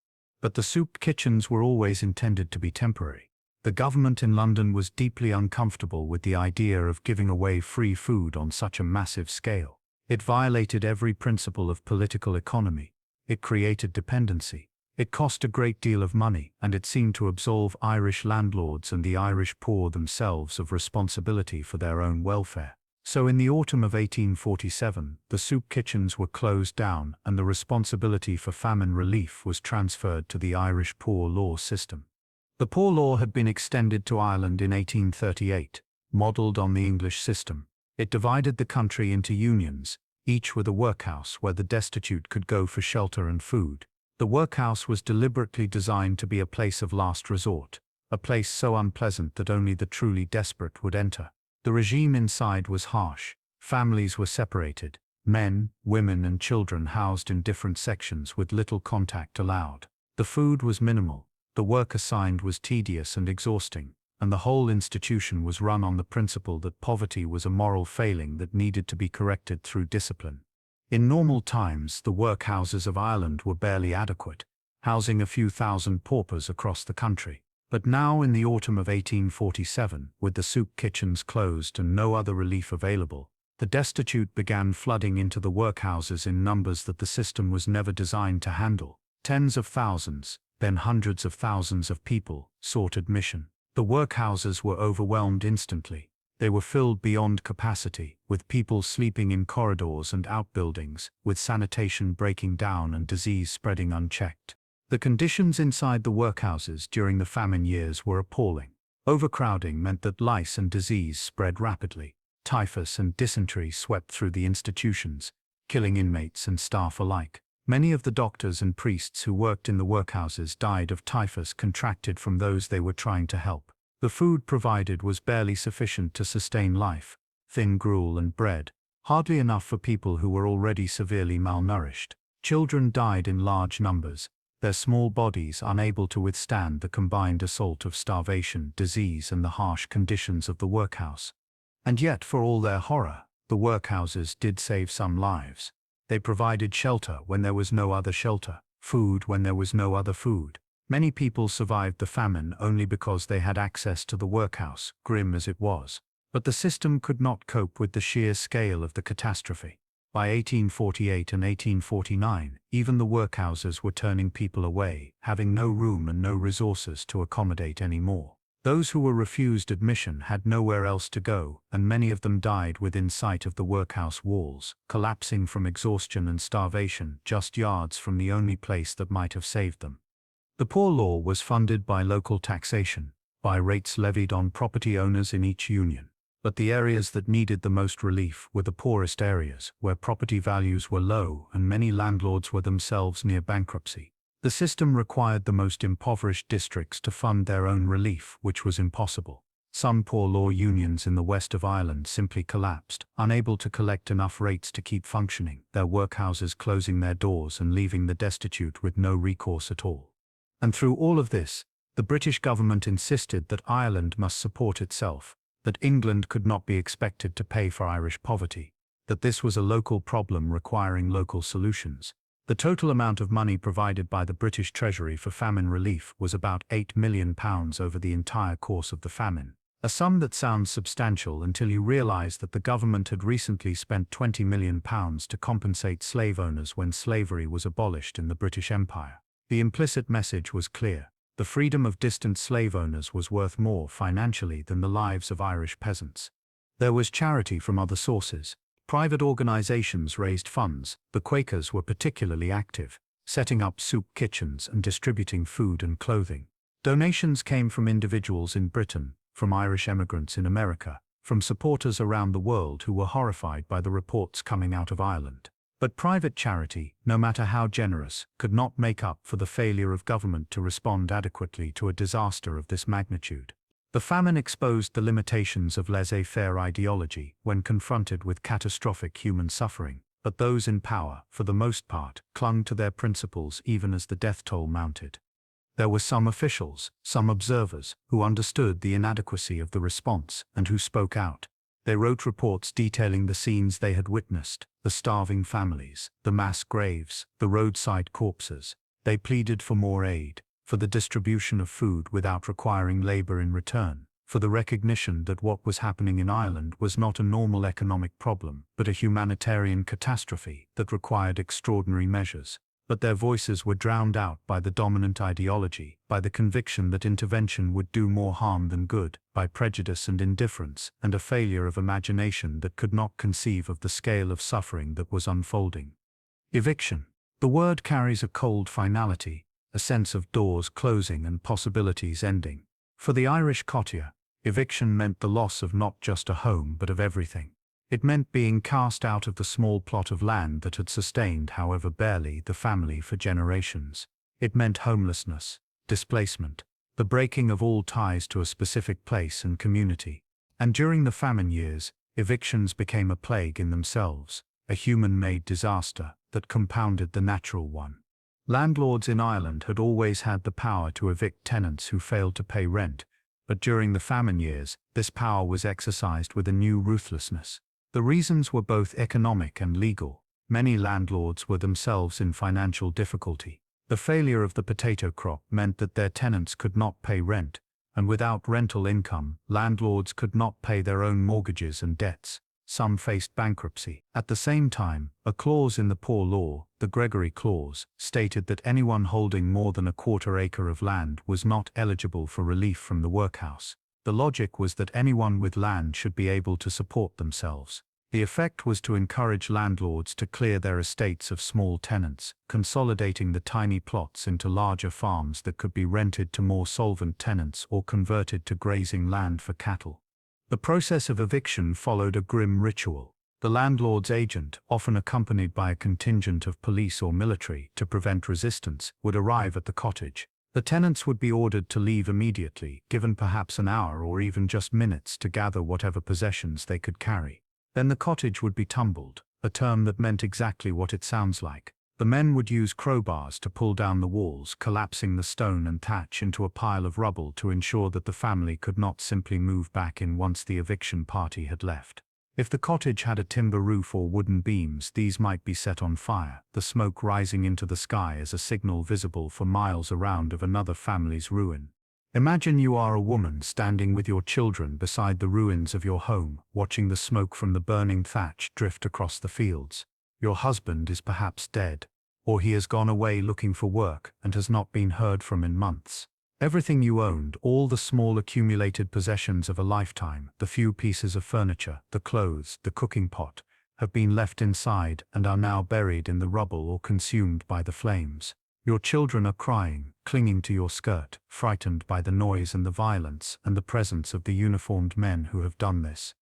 But the soup kitchens were always intended to be temporary. The government in London was deeply uncomfortable with the idea of giving away free food on such a massive scale. It violated every principle of political economy. It created dependency. It cost a great deal of money, and it seemed to absolve Irish landlords and the Irish poor themselves of responsibility for their own welfare. So in the autumn of 1847, the soup kitchens were closed down and the responsibility for famine relief was transferred to the Irish poor law system. The poor law had been extended to Ireland in 1838, modelled on the English system. It divided the country into unions, each with a workhouse where the destitute could go for shelter and food. The workhouse was deliberately designed to be a place of last resort, a place so unpleasant that only the truly desperate would enter. The regime inside was harsh. Families were separated, men, women and children housed in different sections with little contact allowed. The food was minimal, the work assigned was tedious and exhausting, and the whole institution was run on the principle that poverty was a moral failing that needed to be corrected through discipline. In normal times, the workhouses of Ireland were barely adequate, housing a few thousand paupers across the country. But now in the autumn of 1847, with the soup kitchens closed and no other relief available, the destitute began flooding into the workhouses in numbers that the system was never designed to handle. Tens of thousands, then hundreds of thousands of people sought admission. The workhouses were overwhelmed instantly. They were filled beyond capacity, with people sleeping in corridors and outbuildings, with sanitation breaking down and disease spreading unchecked. The conditions inside the workhouses during the famine years were appalling. Overcrowding meant that lice and disease spread rapidly. Typhus and dysentery swept through the institutions, killing inmates and staff alike. Many of the doctors and priests who worked in the workhouses died of typhus contracted from those they were trying to help. The food provided was barely sufficient to sustain life, thin gruel and bread, hardly enough for people who were already severely malnourished. Children died in large numbers, their small bodies unable to withstand the combined assault of starvation, disease and the harsh conditions of the workhouse. And yet, for all their horror, the workhouses did save some lives. They provided shelter when there was no other shelter, food when there was no other food. Many people survived the famine only because they had access to the workhouse, grim as it was. But the system could not cope with the sheer scale of the catastrophe. By 1848 and 1849, even the workhouses were turning people away, having no room and no resources to accommodate any more. Those who were refused admission had nowhere else to go, and many of them died within sight of the workhouse walls, collapsing from exhaustion and starvation just yards from the only place that might have saved them. The Poor Law was funded by local taxation, by rates levied on property owners in each union. But the areas that needed the most relief were the poorest areas, where property values were low and many landlords were themselves near bankruptcy. The system required the most impoverished districts to fund their own relief, which was impossible. Some poor law unions in the west of Ireland simply collapsed, unable to collect enough rates to keep functioning, their workhouses closing their doors and leaving the destitute with no recourse at all. And through all of this, the British government insisted that Ireland must support itself, that England could not be expected to pay for Irish poverty, that this was a local problem requiring local solutions. The total amount of money provided by the British Treasury for famine relief was about £8 million over the entire course of the famine, a sum that sounds substantial until you realize that the government had recently spent £20 million to compensate slave owners when slavery was abolished in the British Empire. The implicit message was clear. The freedom of distant slave owners was worth more financially than the lives of Irish peasants. There was charity from other sources. Private organizations raised funds. The Quakers were particularly active, setting up soup kitchens and distributing food and clothing. Donations came from individuals in Britain, from Irish emigrants in America, from supporters around the world who were horrified by the reports coming out of Ireland. But private charity, no matter how generous, could not make up for the failure of government to respond adequately to a disaster of this magnitude. The famine exposed the limitations of laissez-faire ideology when confronted with catastrophic human suffering, but those in power, for the most part, clung to their principles even as the death toll mounted. There were some officials, some observers, who understood the inadequacy of the response and who spoke out. They wrote reports detailing the scenes they had witnessed, the starving families, the mass graves, the roadside corpses. They pleaded for more aid, for the distribution of food without requiring labor in return, for the recognition that what was happening in Ireland was not a normal economic problem, but a humanitarian catastrophe that required extraordinary measures. But their voices were drowned out by the dominant ideology, by the conviction that intervention would do more harm than good, by prejudice and indifference, and a failure of imagination that could not conceive of the scale of suffering that was unfolding. Eviction. The word carries a cold finality, a sense of doors closing and possibilities ending. For the Irish cottier, eviction meant the loss of not just a home but of everything. It meant being cast out of the small plot of land that had sustained, however barely, the family for generations. It meant homelessness, displacement, the breaking of all ties to a specific place and community. And during the famine years, evictions became a plague in themselves, a human-made disaster that compounded the natural one. Landlords in Ireland had always had the power to evict tenants who failed to pay rent, but during the famine years, this power was exercised with a new ruthlessness. The reasons were both economic and legal. Many landlords were themselves in financial difficulty. The failure of the potato crop meant that their tenants could not pay rent, and without rental income, landlords could not pay their own mortgages and debts. Some faced bankruptcy. At the same time, a clause in the Poor Law, the Gregory Clause, stated that anyone holding more than a quarter-acre of land was not eligible for relief from the workhouse. The logic was that anyone with land should be able to support themselves. The effect was to encourage landlords to clear their estates of small tenants, consolidating the tiny plots into larger farms that could be rented to more solvent tenants or converted to grazing land for cattle. The process of eviction followed a grim ritual. The landlord's agent, often accompanied by a contingent of police or military to prevent resistance, would arrive at the cottage. The tenants would be ordered to leave immediately, given perhaps an hour or even just minutes to gather whatever possessions they could carry. Then the cottage would be tumbled, a term that meant exactly what it sounds like. The men would use crowbars to pull down the walls, collapsing the stone and thatch into a pile of rubble to ensure that the family could not simply move back in once the eviction party had left. If the cottage had a timber roof or wooden beams, these might be set on fire, the smoke rising into the sky as a signal visible for miles around of another family's ruin. Imagine you are a woman standing with your children beside the ruins of your home, watching the smoke from the burning thatch drift across the fields. Your husband is perhaps dead, or he has gone away looking for work and has not been heard from in months. Everything you owned, all the small accumulated possessions of a lifetime, the few pieces of furniture, the clothes, the cooking pot, have been left inside and are now buried in the rubble or consumed by the flames. Your children are crying, clinging to your skirt, frightened by the noise and the violence and the presence of the uniformed men who have done this.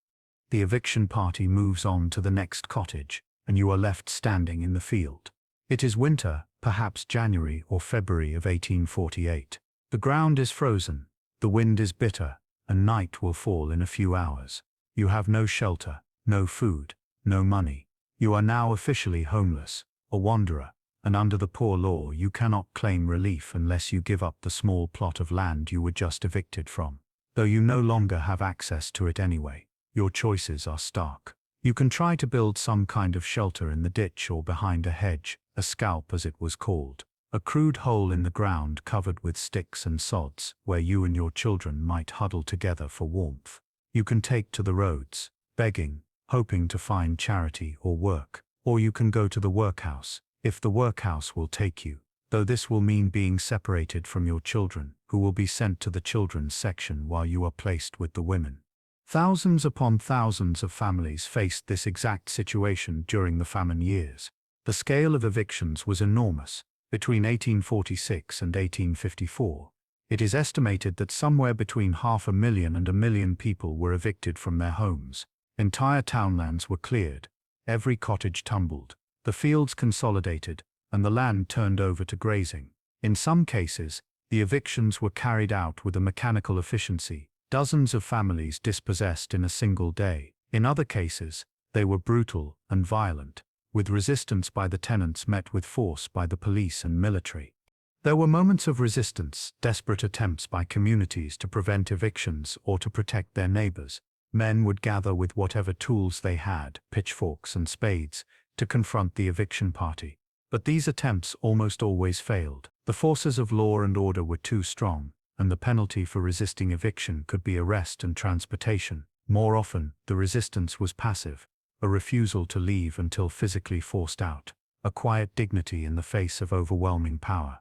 The eviction party moves on to the next cottage, and you are left standing in the field. It is winter, perhaps January or February of 1848. The ground is frozen, the wind is bitter, and night will fall in a few hours. You have no shelter, no food, no money. You are now officially homeless, a wanderer, and under the Poor Law you cannot claim relief unless you give up the small plot of land you were just evicted from. Though you no longer have access to it anyway, your choices are stark. You can try to build some kind of shelter in the ditch or behind a hedge, a scalp as it was called. A crude hole in the ground covered with sticks and sods, where you and your children might huddle together for warmth. You can take to the roads, begging, hoping to find charity or work. Or you can go to the workhouse, if the workhouse will take you, though this will mean being separated from your children, who will be sent to the children's section while you are placed with the women. Thousands upon thousands of families faced this exact situation during the famine years. The scale of evictions was enormous. Between 1846 and 1854, it is estimated that somewhere between 500,000 and 1 million people were evicted from their homes. Entire townlands were cleared, every cottage tumbled, the fields consolidated, and the land turned over to grazing. In some cases, the evictions were carried out with a mechanical efficiency, dozens of families dispossessed in a single day. In other cases, they were brutal and violent, with resistance by the tenants met with force by the police and military. There were moments of resistance, desperate attempts by communities to prevent evictions or to protect their neighbors. Men would gather with whatever tools they had, pitchforks and spades, to confront the eviction party. But these attempts almost always failed. The forces of law and order were too strong, and the penalty for resisting eviction could be arrest and transportation. More often, the resistance was passive, a refusal to leave until physically forced out, a quiet dignity in the face of overwhelming power.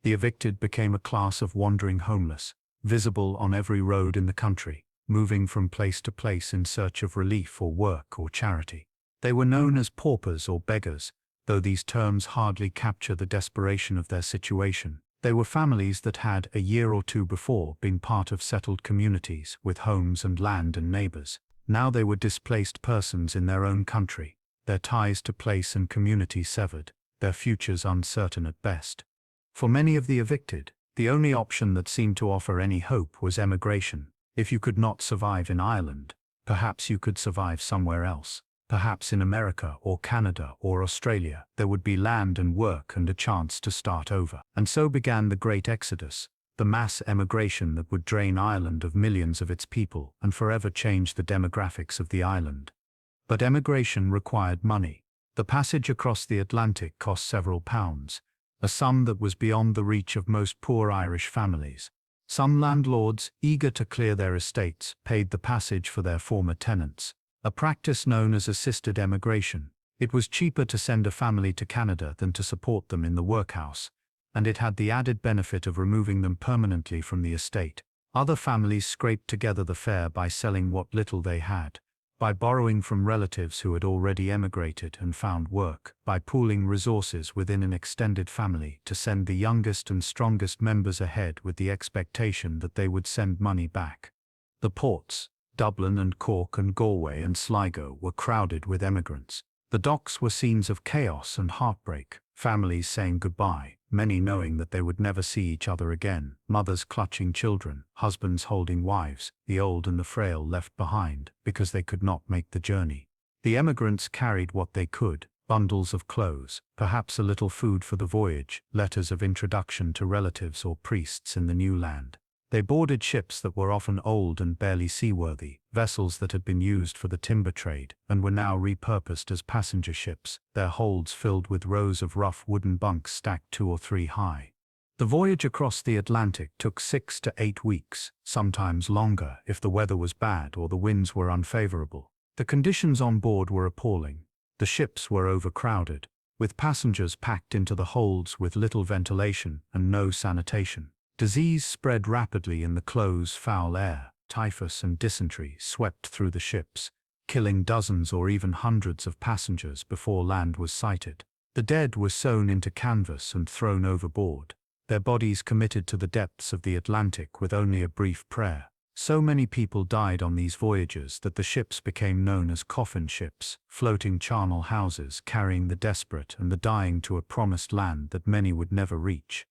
The evicted became a class of wandering homeless, visible on every road in the country, moving from place to place in search of relief or work or charity. They were known as paupers or beggars, though these terms hardly capture the desperation of their situation. They were families that had, a year or two before, been part of settled communities, with homes and land and neighbors. Now they were displaced persons in their own country, their ties to place and community severed, their futures uncertain at best. For many of the evicted, the only option that seemed to offer any hope was emigration. If you could not survive in Ireland, perhaps you could survive somewhere else. Perhaps in America or Canada or Australia, there would be land and work and a chance to start over. And so began the Great Exodus, the mass emigration that would drain Ireland of millions of its people and forever change the demographics of the island. But emigration required money. The passage across the Atlantic cost several pounds, a sum that was beyond the reach of most poor Irish families. Some landlords, eager to clear their estates, paid the passage for their former tenants, a practice known as assisted emigration. It was cheaper to send a family to Canada than to support them in the workhouse, and it had the added benefit of removing them permanently from the estate. Other families scraped together the fare by selling what little they had, by borrowing from relatives who had already emigrated and found work, by pooling resources within an extended family to send the youngest and strongest members ahead with the expectation that they would send money back. The ports, Dublin and Cork and Galway and Sligo, were crowded with emigrants. The docks were scenes of chaos and heartbreak, families saying goodbye, many knowing that they would never see each other again, mothers clutching children, husbands holding wives, the old and the frail left behind because they could not make the journey. The emigrants carried what they could, bundles of clothes, perhaps a little food for the voyage, letters of introduction to relatives or priests in the new land. They boarded ships that were often old and barely seaworthy, vessels that had been used for the timber trade and were now repurposed as passenger ships, their holds filled with rows of rough wooden bunks stacked 2 or 3 high. The voyage across the Atlantic took 6 to 8 weeks, sometimes longer if the weather was bad or the winds were unfavorable. The conditions on board were appalling. The ships were overcrowded, with passengers packed into the holds with little ventilation and no sanitation. Disease spread rapidly in the close, foul air. Typhus and dysentery swept through the ships, killing dozens or even hundreds of passengers before land was sighted. The dead were sewn into canvas and thrown overboard, their bodies committed to the depths of the Atlantic with only a brief prayer. So many people died on these voyages that the ships became known as coffin ships, floating charnel houses carrying the desperate and the dying to a promised land that many would never reach.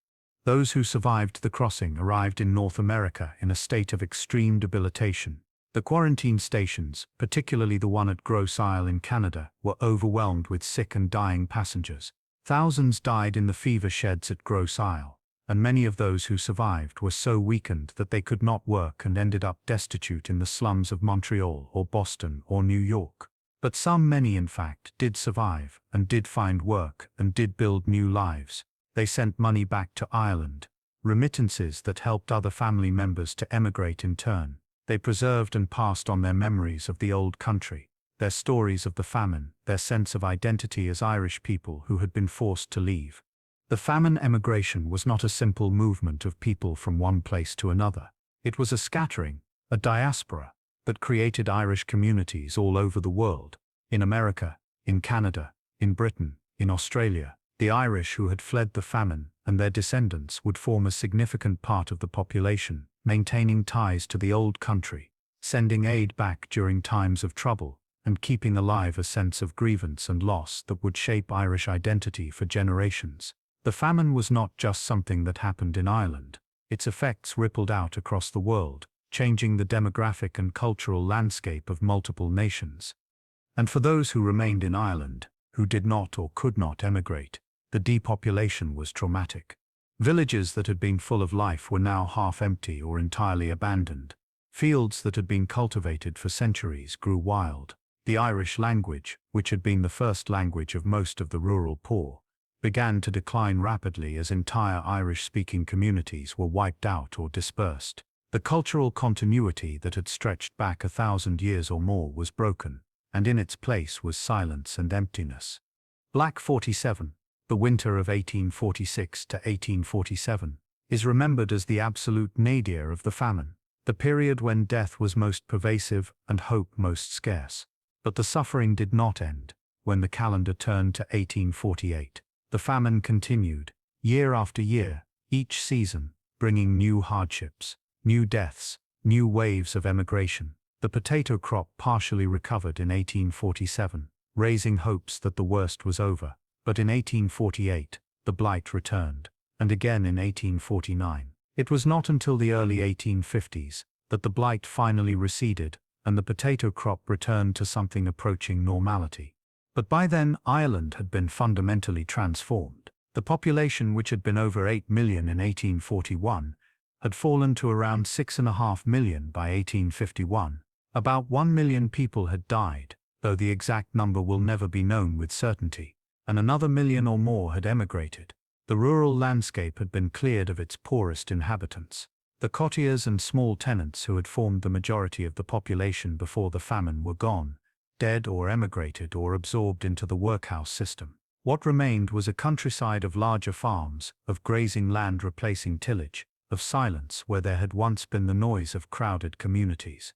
Those who survived the crossing arrived in North America in a state of extreme debilitation. The quarantine stations, particularly the one at Grosse Isle in Canada, were overwhelmed with sick and dying passengers. Thousands died in the fever sheds at Grosse Isle, and many of those who survived were so weakened that they could not work and ended up destitute in the slums of Montreal or Boston or New York. But many in fact, did survive and did find work and did build new lives. They sent money back to Ireland, remittances that helped other family members to emigrate in turn. They preserved and passed on their memories of the old country, their stories of the famine, their sense of identity as Irish people who had been forced to leave. The famine emigration was not a simple movement of people from one place to another. It was a scattering, a diaspora, that created Irish communities all over the world, in America, in Canada, in Britain, in Australia. The Irish who had fled the famine and their descendants would form a significant part of the population, maintaining ties to the old country, sending aid back during times of trouble, and keeping alive a sense of grievance and loss that would shape Irish identity for generations. The famine was not just something that happened in Ireland. Its effects rippled out across the world, changing the demographic and cultural landscape of multiple nations. And for those who remained in Ireland, who did not or could not emigrate, the depopulation was traumatic. Villages that had been full of life were now half empty or entirely abandoned. Fields that had been cultivated for centuries grew wild. The Irish language, which had been the first language of most of the rural poor, began to decline rapidly as entire Irish-speaking communities were wiped out or dispersed. The cultural continuity that had stretched back 1,000 years or more was broken, and in its place was silence and emptiness. Black 47. The winter of 1846 to 1847, is remembered as the absolute nadir of the famine, the period when death was most pervasive and hope most scarce. But the suffering did not end. When the calendar turned to 1848, the famine continued, year after year, each season, bringing new hardships, new deaths, new waves of emigration. The potato crop partially recovered in 1847, raising hopes that the worst was over, but in 1848, the blight returned, and again in 1849. It was not until the early 1850s that the blight finally receded and the potato crop returned to something approaching normality. But by then, Ireland had been fundamentally transformed. The population, which had been over 8 million in 1841, had fallen to around 6.5 million by 1851. About 1 million people had died, though the exact number will never be known with certainty, and another million or more had emigrated. The rural landscape had been cleared of its poorest inhabitants. The cottages and small tenants who had formed the majority of the population before the famine were gone, dead or emigrated or absorbed into the workhouse system. What remained was a countryside of larger farms, of grazing land replacing tillage, of silence where there had once been the noise of crowded communities.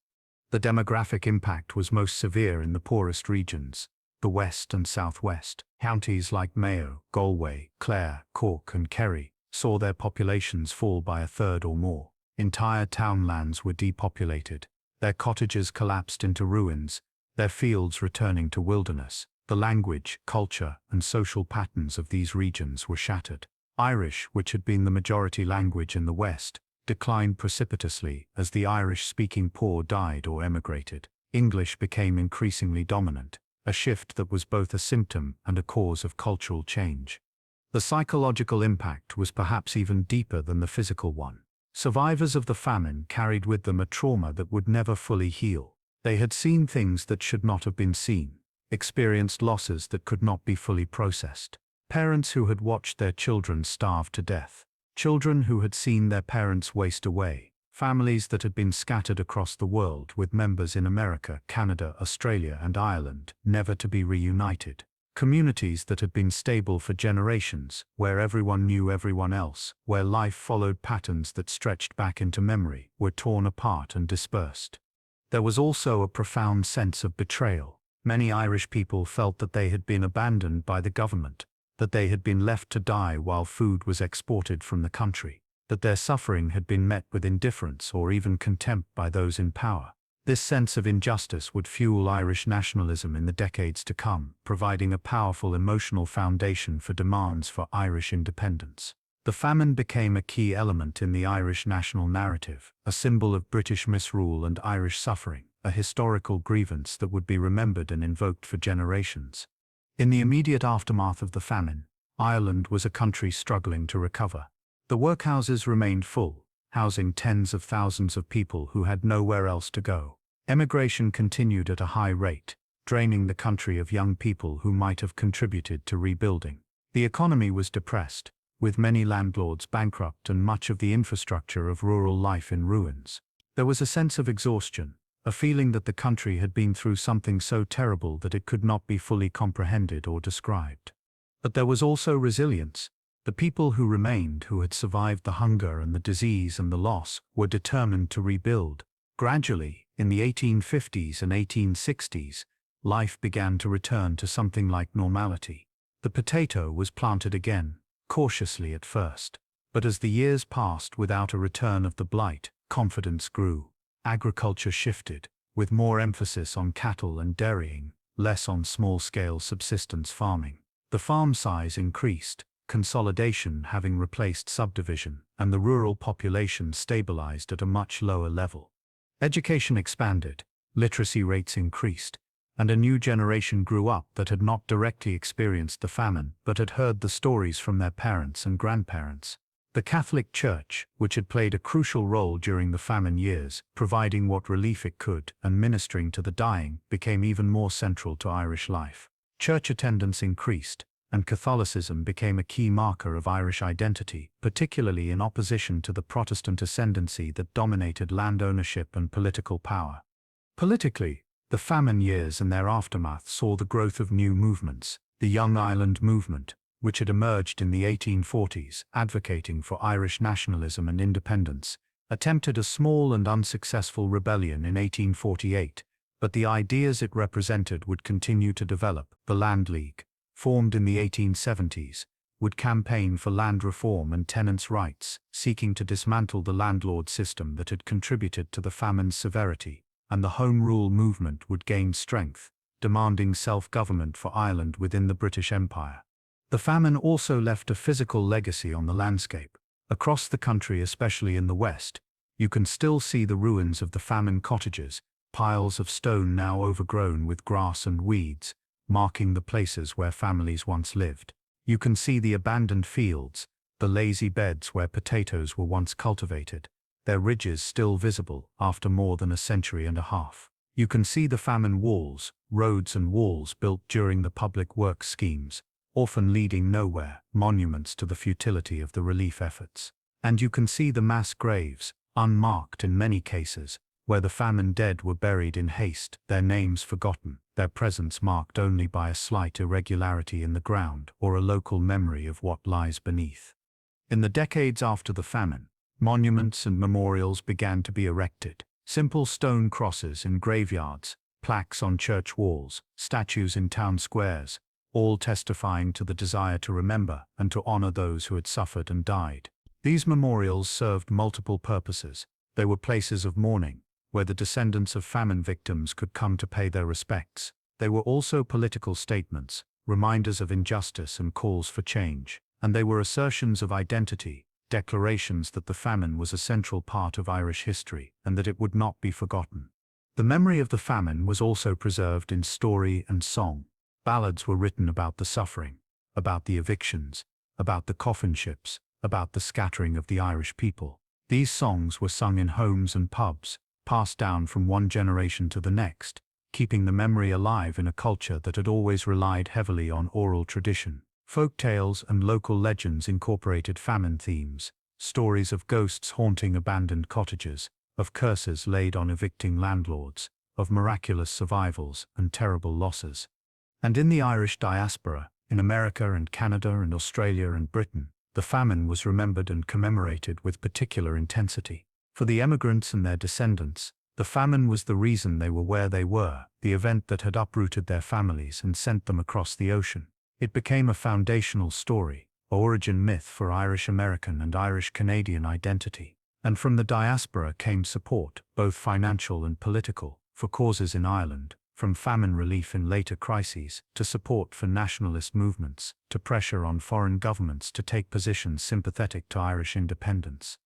The demographic impact was most severe in the poorest regions, the west and southwest. Counties like Mayo, Galway, Clare, Cork and Kerry saw their populations fall by a third or more. Entire townlands were depopulated, their cottages collapsed into ruins, their fields returning to wilderness. The language, culture and social patterns of these regions were shattered. Irish, which had been the majority language in the West, declined precipitously as the Irish-speaking poor died or emigrated. English became increasingly dominant, a shift that was both a symptom and a cause of cultural change. The psychological impact was perhaps even deeper than the physical one. Survivors of the famine carried with them a trauma that would never fully heal. They had seen things that should not have been seen, experienced losses that could not be fully processed. Parents who had watched their children starve to death. Children who had seen their parents waste away. Families that had been scattered across the world with members in America, Canada, Australia and Ireland, never to be reunited. Communities that had been stable for generations, where everyone knew everyone else, where life followed patterns that stretched back into memory, were torn apart and dispersed. There was also a profound sense of betrayal. Many Irish people felt that they had been abandoned by the government, that they had been left to die while food was exported from the country, that their suffering had been met with indifference or even contempt by those in power. This sense of injustice would fuel Irish nationalism in the decades to come, providing a powerful emotional foundation for demands for Irish independence. The famine became a key element in the Irish national narrative, a symbol of British misrule and Irish suffering, a historical grievance that would be remembered and invoked for generations. In the immediate aftermath of the famine, Ireland was a country struggling to recover. The workhouses remained full, housing tens of thousands of people who had nowhere else to go. Emigration continued at a high rate, draining the country of young people who might have contributed to rebuilding. The economy was depressed, with many landlords bankrupt and much of the infrastructure of rural life in ruins. There was a sense of exhaustion, a feeling that the country had been through something so terrible that it could not be fully comprehended or described. But there was also resilience. The people who remained, who had survived the hunger and the disease and the loss, were determined to rebuild. Gradually, in the 1850s and 1860s, life began to return to something like normality. The potato was planted again, cautiously at first. But as the years passed without a return of the blight, confidence grew. Agriculture shifted, with more emphasis on cattle and dairying, less on small-scale subsistence farming. The farm size increased, consolidation having replaced subdivision, and the rural population stabilized at a much lower level. Education expanded, literacy rates increased, and a new generation grew up that had not directly experienced the famine but had heard the stories from their parents and grandparents. The Catholic Church, which had played a crucial role during the famine years, providing what relief it could and ministering to the dying, became even more central to Irish life. Church attendance increased, and Catholicism became a key marker of Irish identity, particularly in opposition to the Protestant ascendancy that dominated land ownership and political power. Politically, the famine years and their aftermath saw the growth of new movements. The Young Ireland movement, which had emerged in the 1840s, advocating for Irish nationalism and independence, attempted a small and unsuccessful rebellion in 1848, but the ideas it represented would continue to develop. The Land League, formed in the 1870s, would campaign for land reform and tenants' rights, seeking to dismantle the landlord system that had contributed to the famine's severity. and the Home Rule movement would gain strength, demanding self-government for Ireland within the British Empire. The famine also left a physical legacy on the landscape. Across the country, especially in the west, you can still see the ruins of the famine cottages, piles of stone now overgrown with grass and weeds, marking the places where families once lived. You can see the abandoned fields, the lazy beds where potatoes were once cultivated, their ridges still visible after more than a century and a half. You can see the famine walls, roads and walls built during the public works schemes, often leading nowhere, monuments to the futility of the relief efforts. And you can see the mass graves, unmarked in many cases, where the famine dead were buried in haste, their names forgotten, their presence marked only by a slight irregularity in the ground or a local memory of what lies beneath. In the decades after the famine, monuments and memorials began to be erected. Simple stone crosses in graveyards, plaques on church walls, statues in town squares, all testifying to the desire to remember and to honor those who had suffered and died. These memorials served multiple purposes. They were places of mourning, where the descendants of famine victims could come to pay their respects. They were also political statements, reminders of injustice and calls for change. And they were assertions of identity, declarations that the famine was a central part of Irish history and that it would not be forgotten. The memory of the famine was also preserved in story and song. Ballads were written about the suffering, about the evictions, about the coffin ships, about the scattering of the Irish people. These songs were sung in homes and pubs, passed down from one generation to the next, keeping the memory alive in a culture that had always relied heavily on oral tradition. Folk tales and local legends incorporated famine themes, stories of ghosts haunting abandoned cottages, of curses laid on evicting landlords, of miraculous survivals and terrible losses. And in the Irish diaspora, in America and Canada and Australia and Britain, the famine was remembered and commemorated with particular intensity. For the emigrants and their descendants, the famine was the reason they were where they were, the event that had uprooted their families and sent them across the ocean. It became a foundational story, an origin myth for Irish American and Irish Canadian identity. And from the diaspora came support, both financial and political, for causes in Ireland, from famine relief in later crises, to support for nationalist movements, to pressure on foreign governments to take positions sympathetic to Irish independence.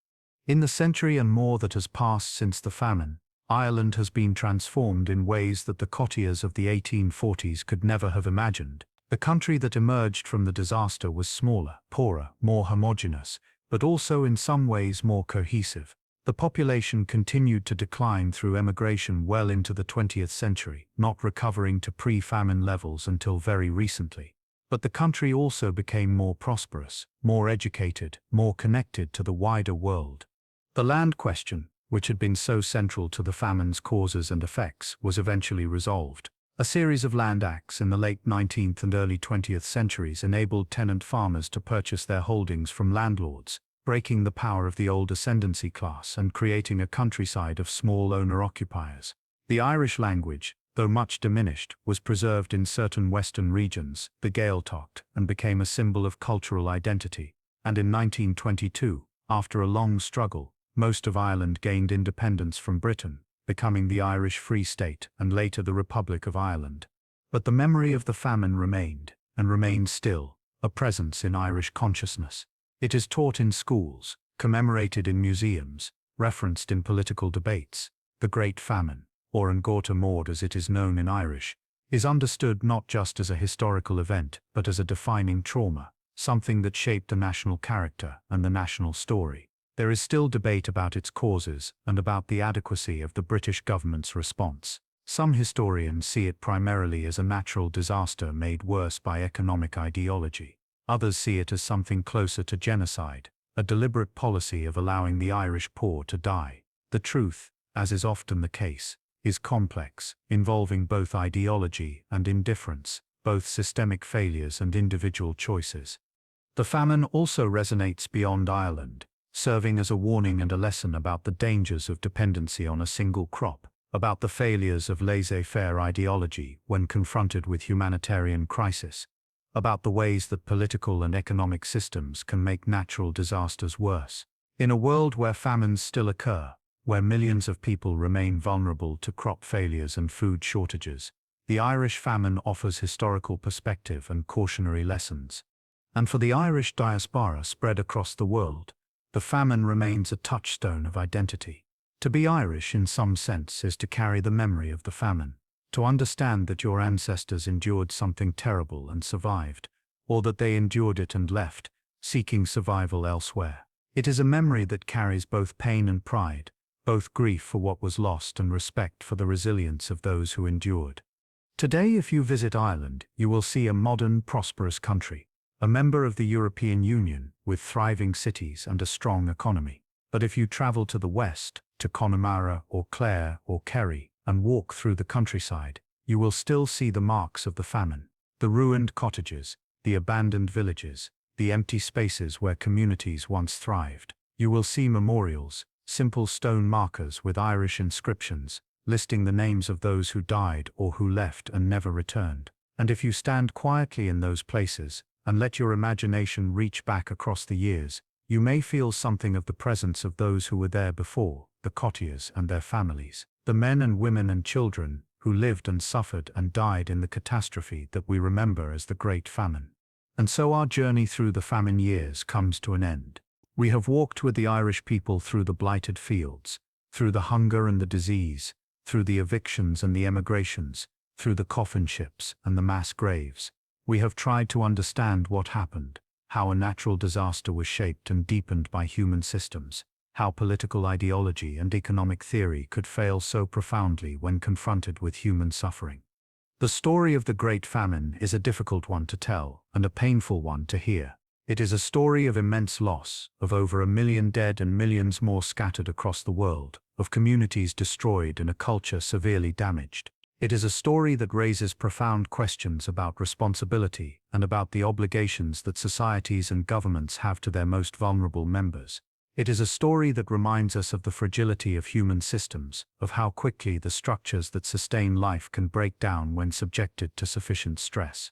In the century and more that has passed since the famine, Ireland has been transformed in ways that the courtiers of the 1840s could never have imagined. The country that emerged from the disaster was smaller, poorer, more homogeneous, but also in some ways more cohesive. The population continued to decline through emigration well into the 20th century, not recovering to pre-famine levels until very recently. But the country also became more prosperous, more educated, more connected to the wider world. The land question, which had been so central to the famine's causes and effects, was eventually resolved. A series of land acts in the late 19th and early 20th centuries enabled tenant farmers to purchase their holdings from landlords, breaking the power of the old ascendancy class and creating a countryside of small owner-occupiers. The Irish language, though much diminished, was preserved in certain western regions, the Gaeltacht, and became a symbol of cultural identity. And in 1922, after a long struggle, most of Ireland gained independence from Britain, becoming the Irish Free State and later the Republic of Ireland. But the memory of the famine remained, and remains still, a presence in Irish consciousness. It is taught in schools, commemorated in museums, referenced in political debates. The Great Famine, or An Gorta Mód as it is known in Irish, is understood not just as a historical event but as a defining trauma, something that shaped the national character and the national story. There is still debate about its causes and about the adequacy of the British government's response. Some historians see it primarily as a natural disaster made worse by economic ideology. Others see it as something closer to genocide, a deliberate policy of allowing the Irish poor to die. The truth, as is often the case, is complex, involving both ideology and indifference, both systemic failures and individual choices. The famine also resonates beyond Ireland, serving as a warning and a lesson about the dangers of dependency on a single crop, about the failures of laissez-faire ideology when confronted with humanitarian crisis, about the ways that political and economic systems can make natural disasters worse. In a world where famines still occur, where millions of people remain vulnerable to crop failures and food shortages, the Irish famine offers historical perspective and cautionary lessons. And for the Irish diaspora spread across the world, the famine remains a touchstone of identity. To be Irish in some sense is to carry the memory of the famine, to understand that your ancestors endured something terrible and survived, or that they endured it and left, seeking survival elsewhere. It is a memory that carries both pain and pride, both grief for what was lost and respect for the resilience of those who endured. Today, if you visit Ireland, you will see a modern, prosperous country, a member of the European Union, with thriving cities and a strong economy. But if you travel to the west, to Connemara or Clare or Kerry, and walk through the countryside, you will still see the marks of the famine, the ruined cottages, the abandoned villages, the empty spaces where communities once thrived. You will see memorials, simple stone markers with Irish inscriptions, listing the names of those who died or who left and never returned. And if you stand quietly in those places, and let your imagination reach back across the years, you may feel something of the presence of those who were there before, the cottages and their families, the men and women and children who lived and suffered and died in the catastrophe that we remember as the Great Famine. And so our journey through the famine years comes to an end. We have walked with the Irish people through the blighted fields, through the hunger and the disease, through the evictions and the emigrations, through the coffin ships and the mass graves. We have tried to understand what happened, how a natural disaster was shaped and deepened by human systems, how political ideology and economic theory could fail so profoundly when confronted with human suffering. The story of the Great Famine is a difficult one to tell and a painful one to hear. It is a story of immense loss, of over 1 million dead and millions more scattered across the world, of communities destroyed and a culture severely damaged. It is a story that raises profound questions about responsibility and about the obligations that societies and governments have to their most vulnerable members. It is a story that reminds us of the fragility of human systems, of how quickly the structures that sustain life can break down when subjected to sufficient stress.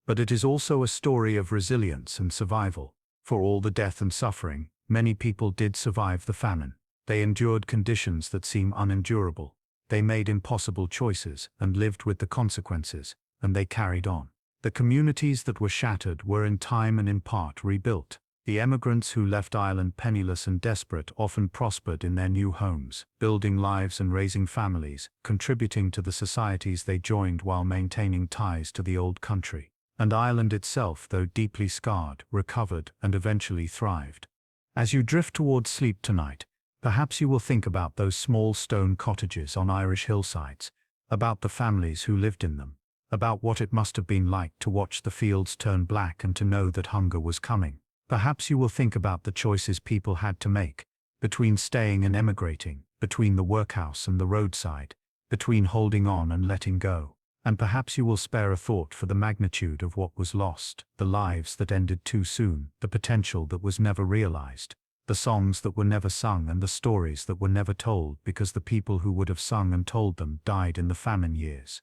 But it is also a story of resilience and survival. For all the death and suffering, many people did survive the famine. They endured conditions that seem unendurable. They made impossible choices and lived with the consequences, and they carried on. The communities that were shattered were in time and in part rebuilt. The emigrants who left Ireland penniless and desperate often prospered in their new homes, building lives and raising families, contributing to the societies they joined while maintaining ties to the old country. And Ireland itself, though deeply scarred, recovered and eventually thrived. As you drift towards sleep tonight, perhaps you will think about those small stone cottages on Irish hillsides, about the families who lived in them, about what it must have been like to watch the fields turn black and to know that hunger was coming. Perhaps you will think about the choices people had to make, between staying and emigrating, between the workhouse and the roadside, between holding on and letting go. And perhaps you will spare a thought for the magnitude of what was lost, the lives that ended too soon, the potential that was never realized, the songs that were never sung and the stories that were never told because the people who would have sung and told them died in the famine years.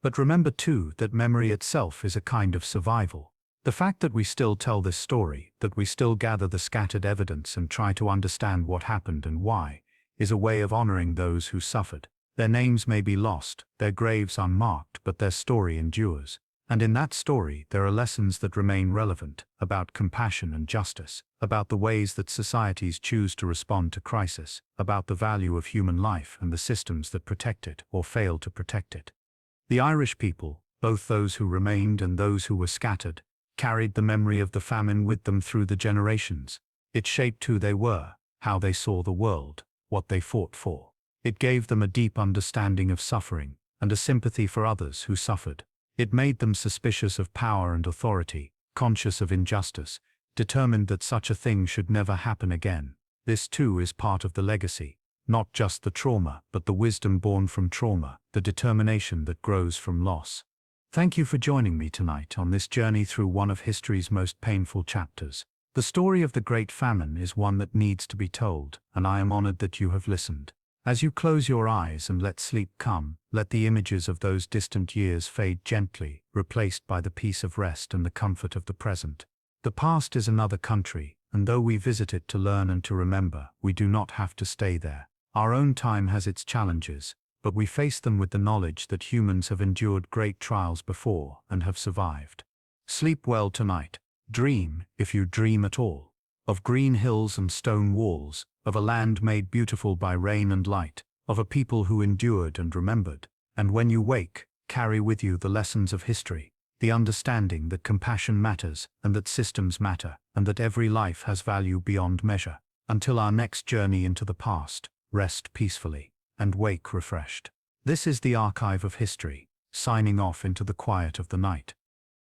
But remember too that memory itself is a kind of survival. The fact that we still tell this story, that we still gather the scattered evidence and try to understand what happened and why, is a way of honoring those who suffered. Their names may be lost, their graves unmarked, but their story endures. And in that story there are lessons that remain relevant, about compassion and justice, about the ways that societies choose to respond to crisis, about the value of human life and the systems that protect it or fail to protect it. The Irish people, both those who remained and those who were scattered, carried the memory of the famine with them through the generations. It shaped who they were, how they saw the world, what they fought for. It gave them a deep understanding of suffering and a sympathy for others who suffered. It made them suspicious of power and authority, conscious of injustice, determined that such a thing should never happen again. This too is part of the legacy, not just the trauma, but the wisdom born from trauma, the determination that grows from loss. Thank you for joining me tonight on this journey through one of history's most painful chapters. The story of the Great Famine is one that needs to be told, and I am honored that you have listened. As you close your eyes and let sleep come, let the images of those distant years fade gently, replaced by the peace of rest and the comfort of the present. The past is another country, and though we visit it to learn and to remember, we do not have to stay there. Our own time has its challenges, but we face them with the knowledge that humans have endured great trials before and have survived. Sleep well tonight. Dream, if you dream at all, of green hills and stone walls, of a land made beautiful by rain and light, of a people who endured and remembered. And when you wake, carry with you the lessons of history, the understanding that compassion matters and that systems matter and that every life has value beyond measure. Until our next journey into the past, rest peacefully and wake refreshed. This is the Archive of History, signing off into the quiet of the night.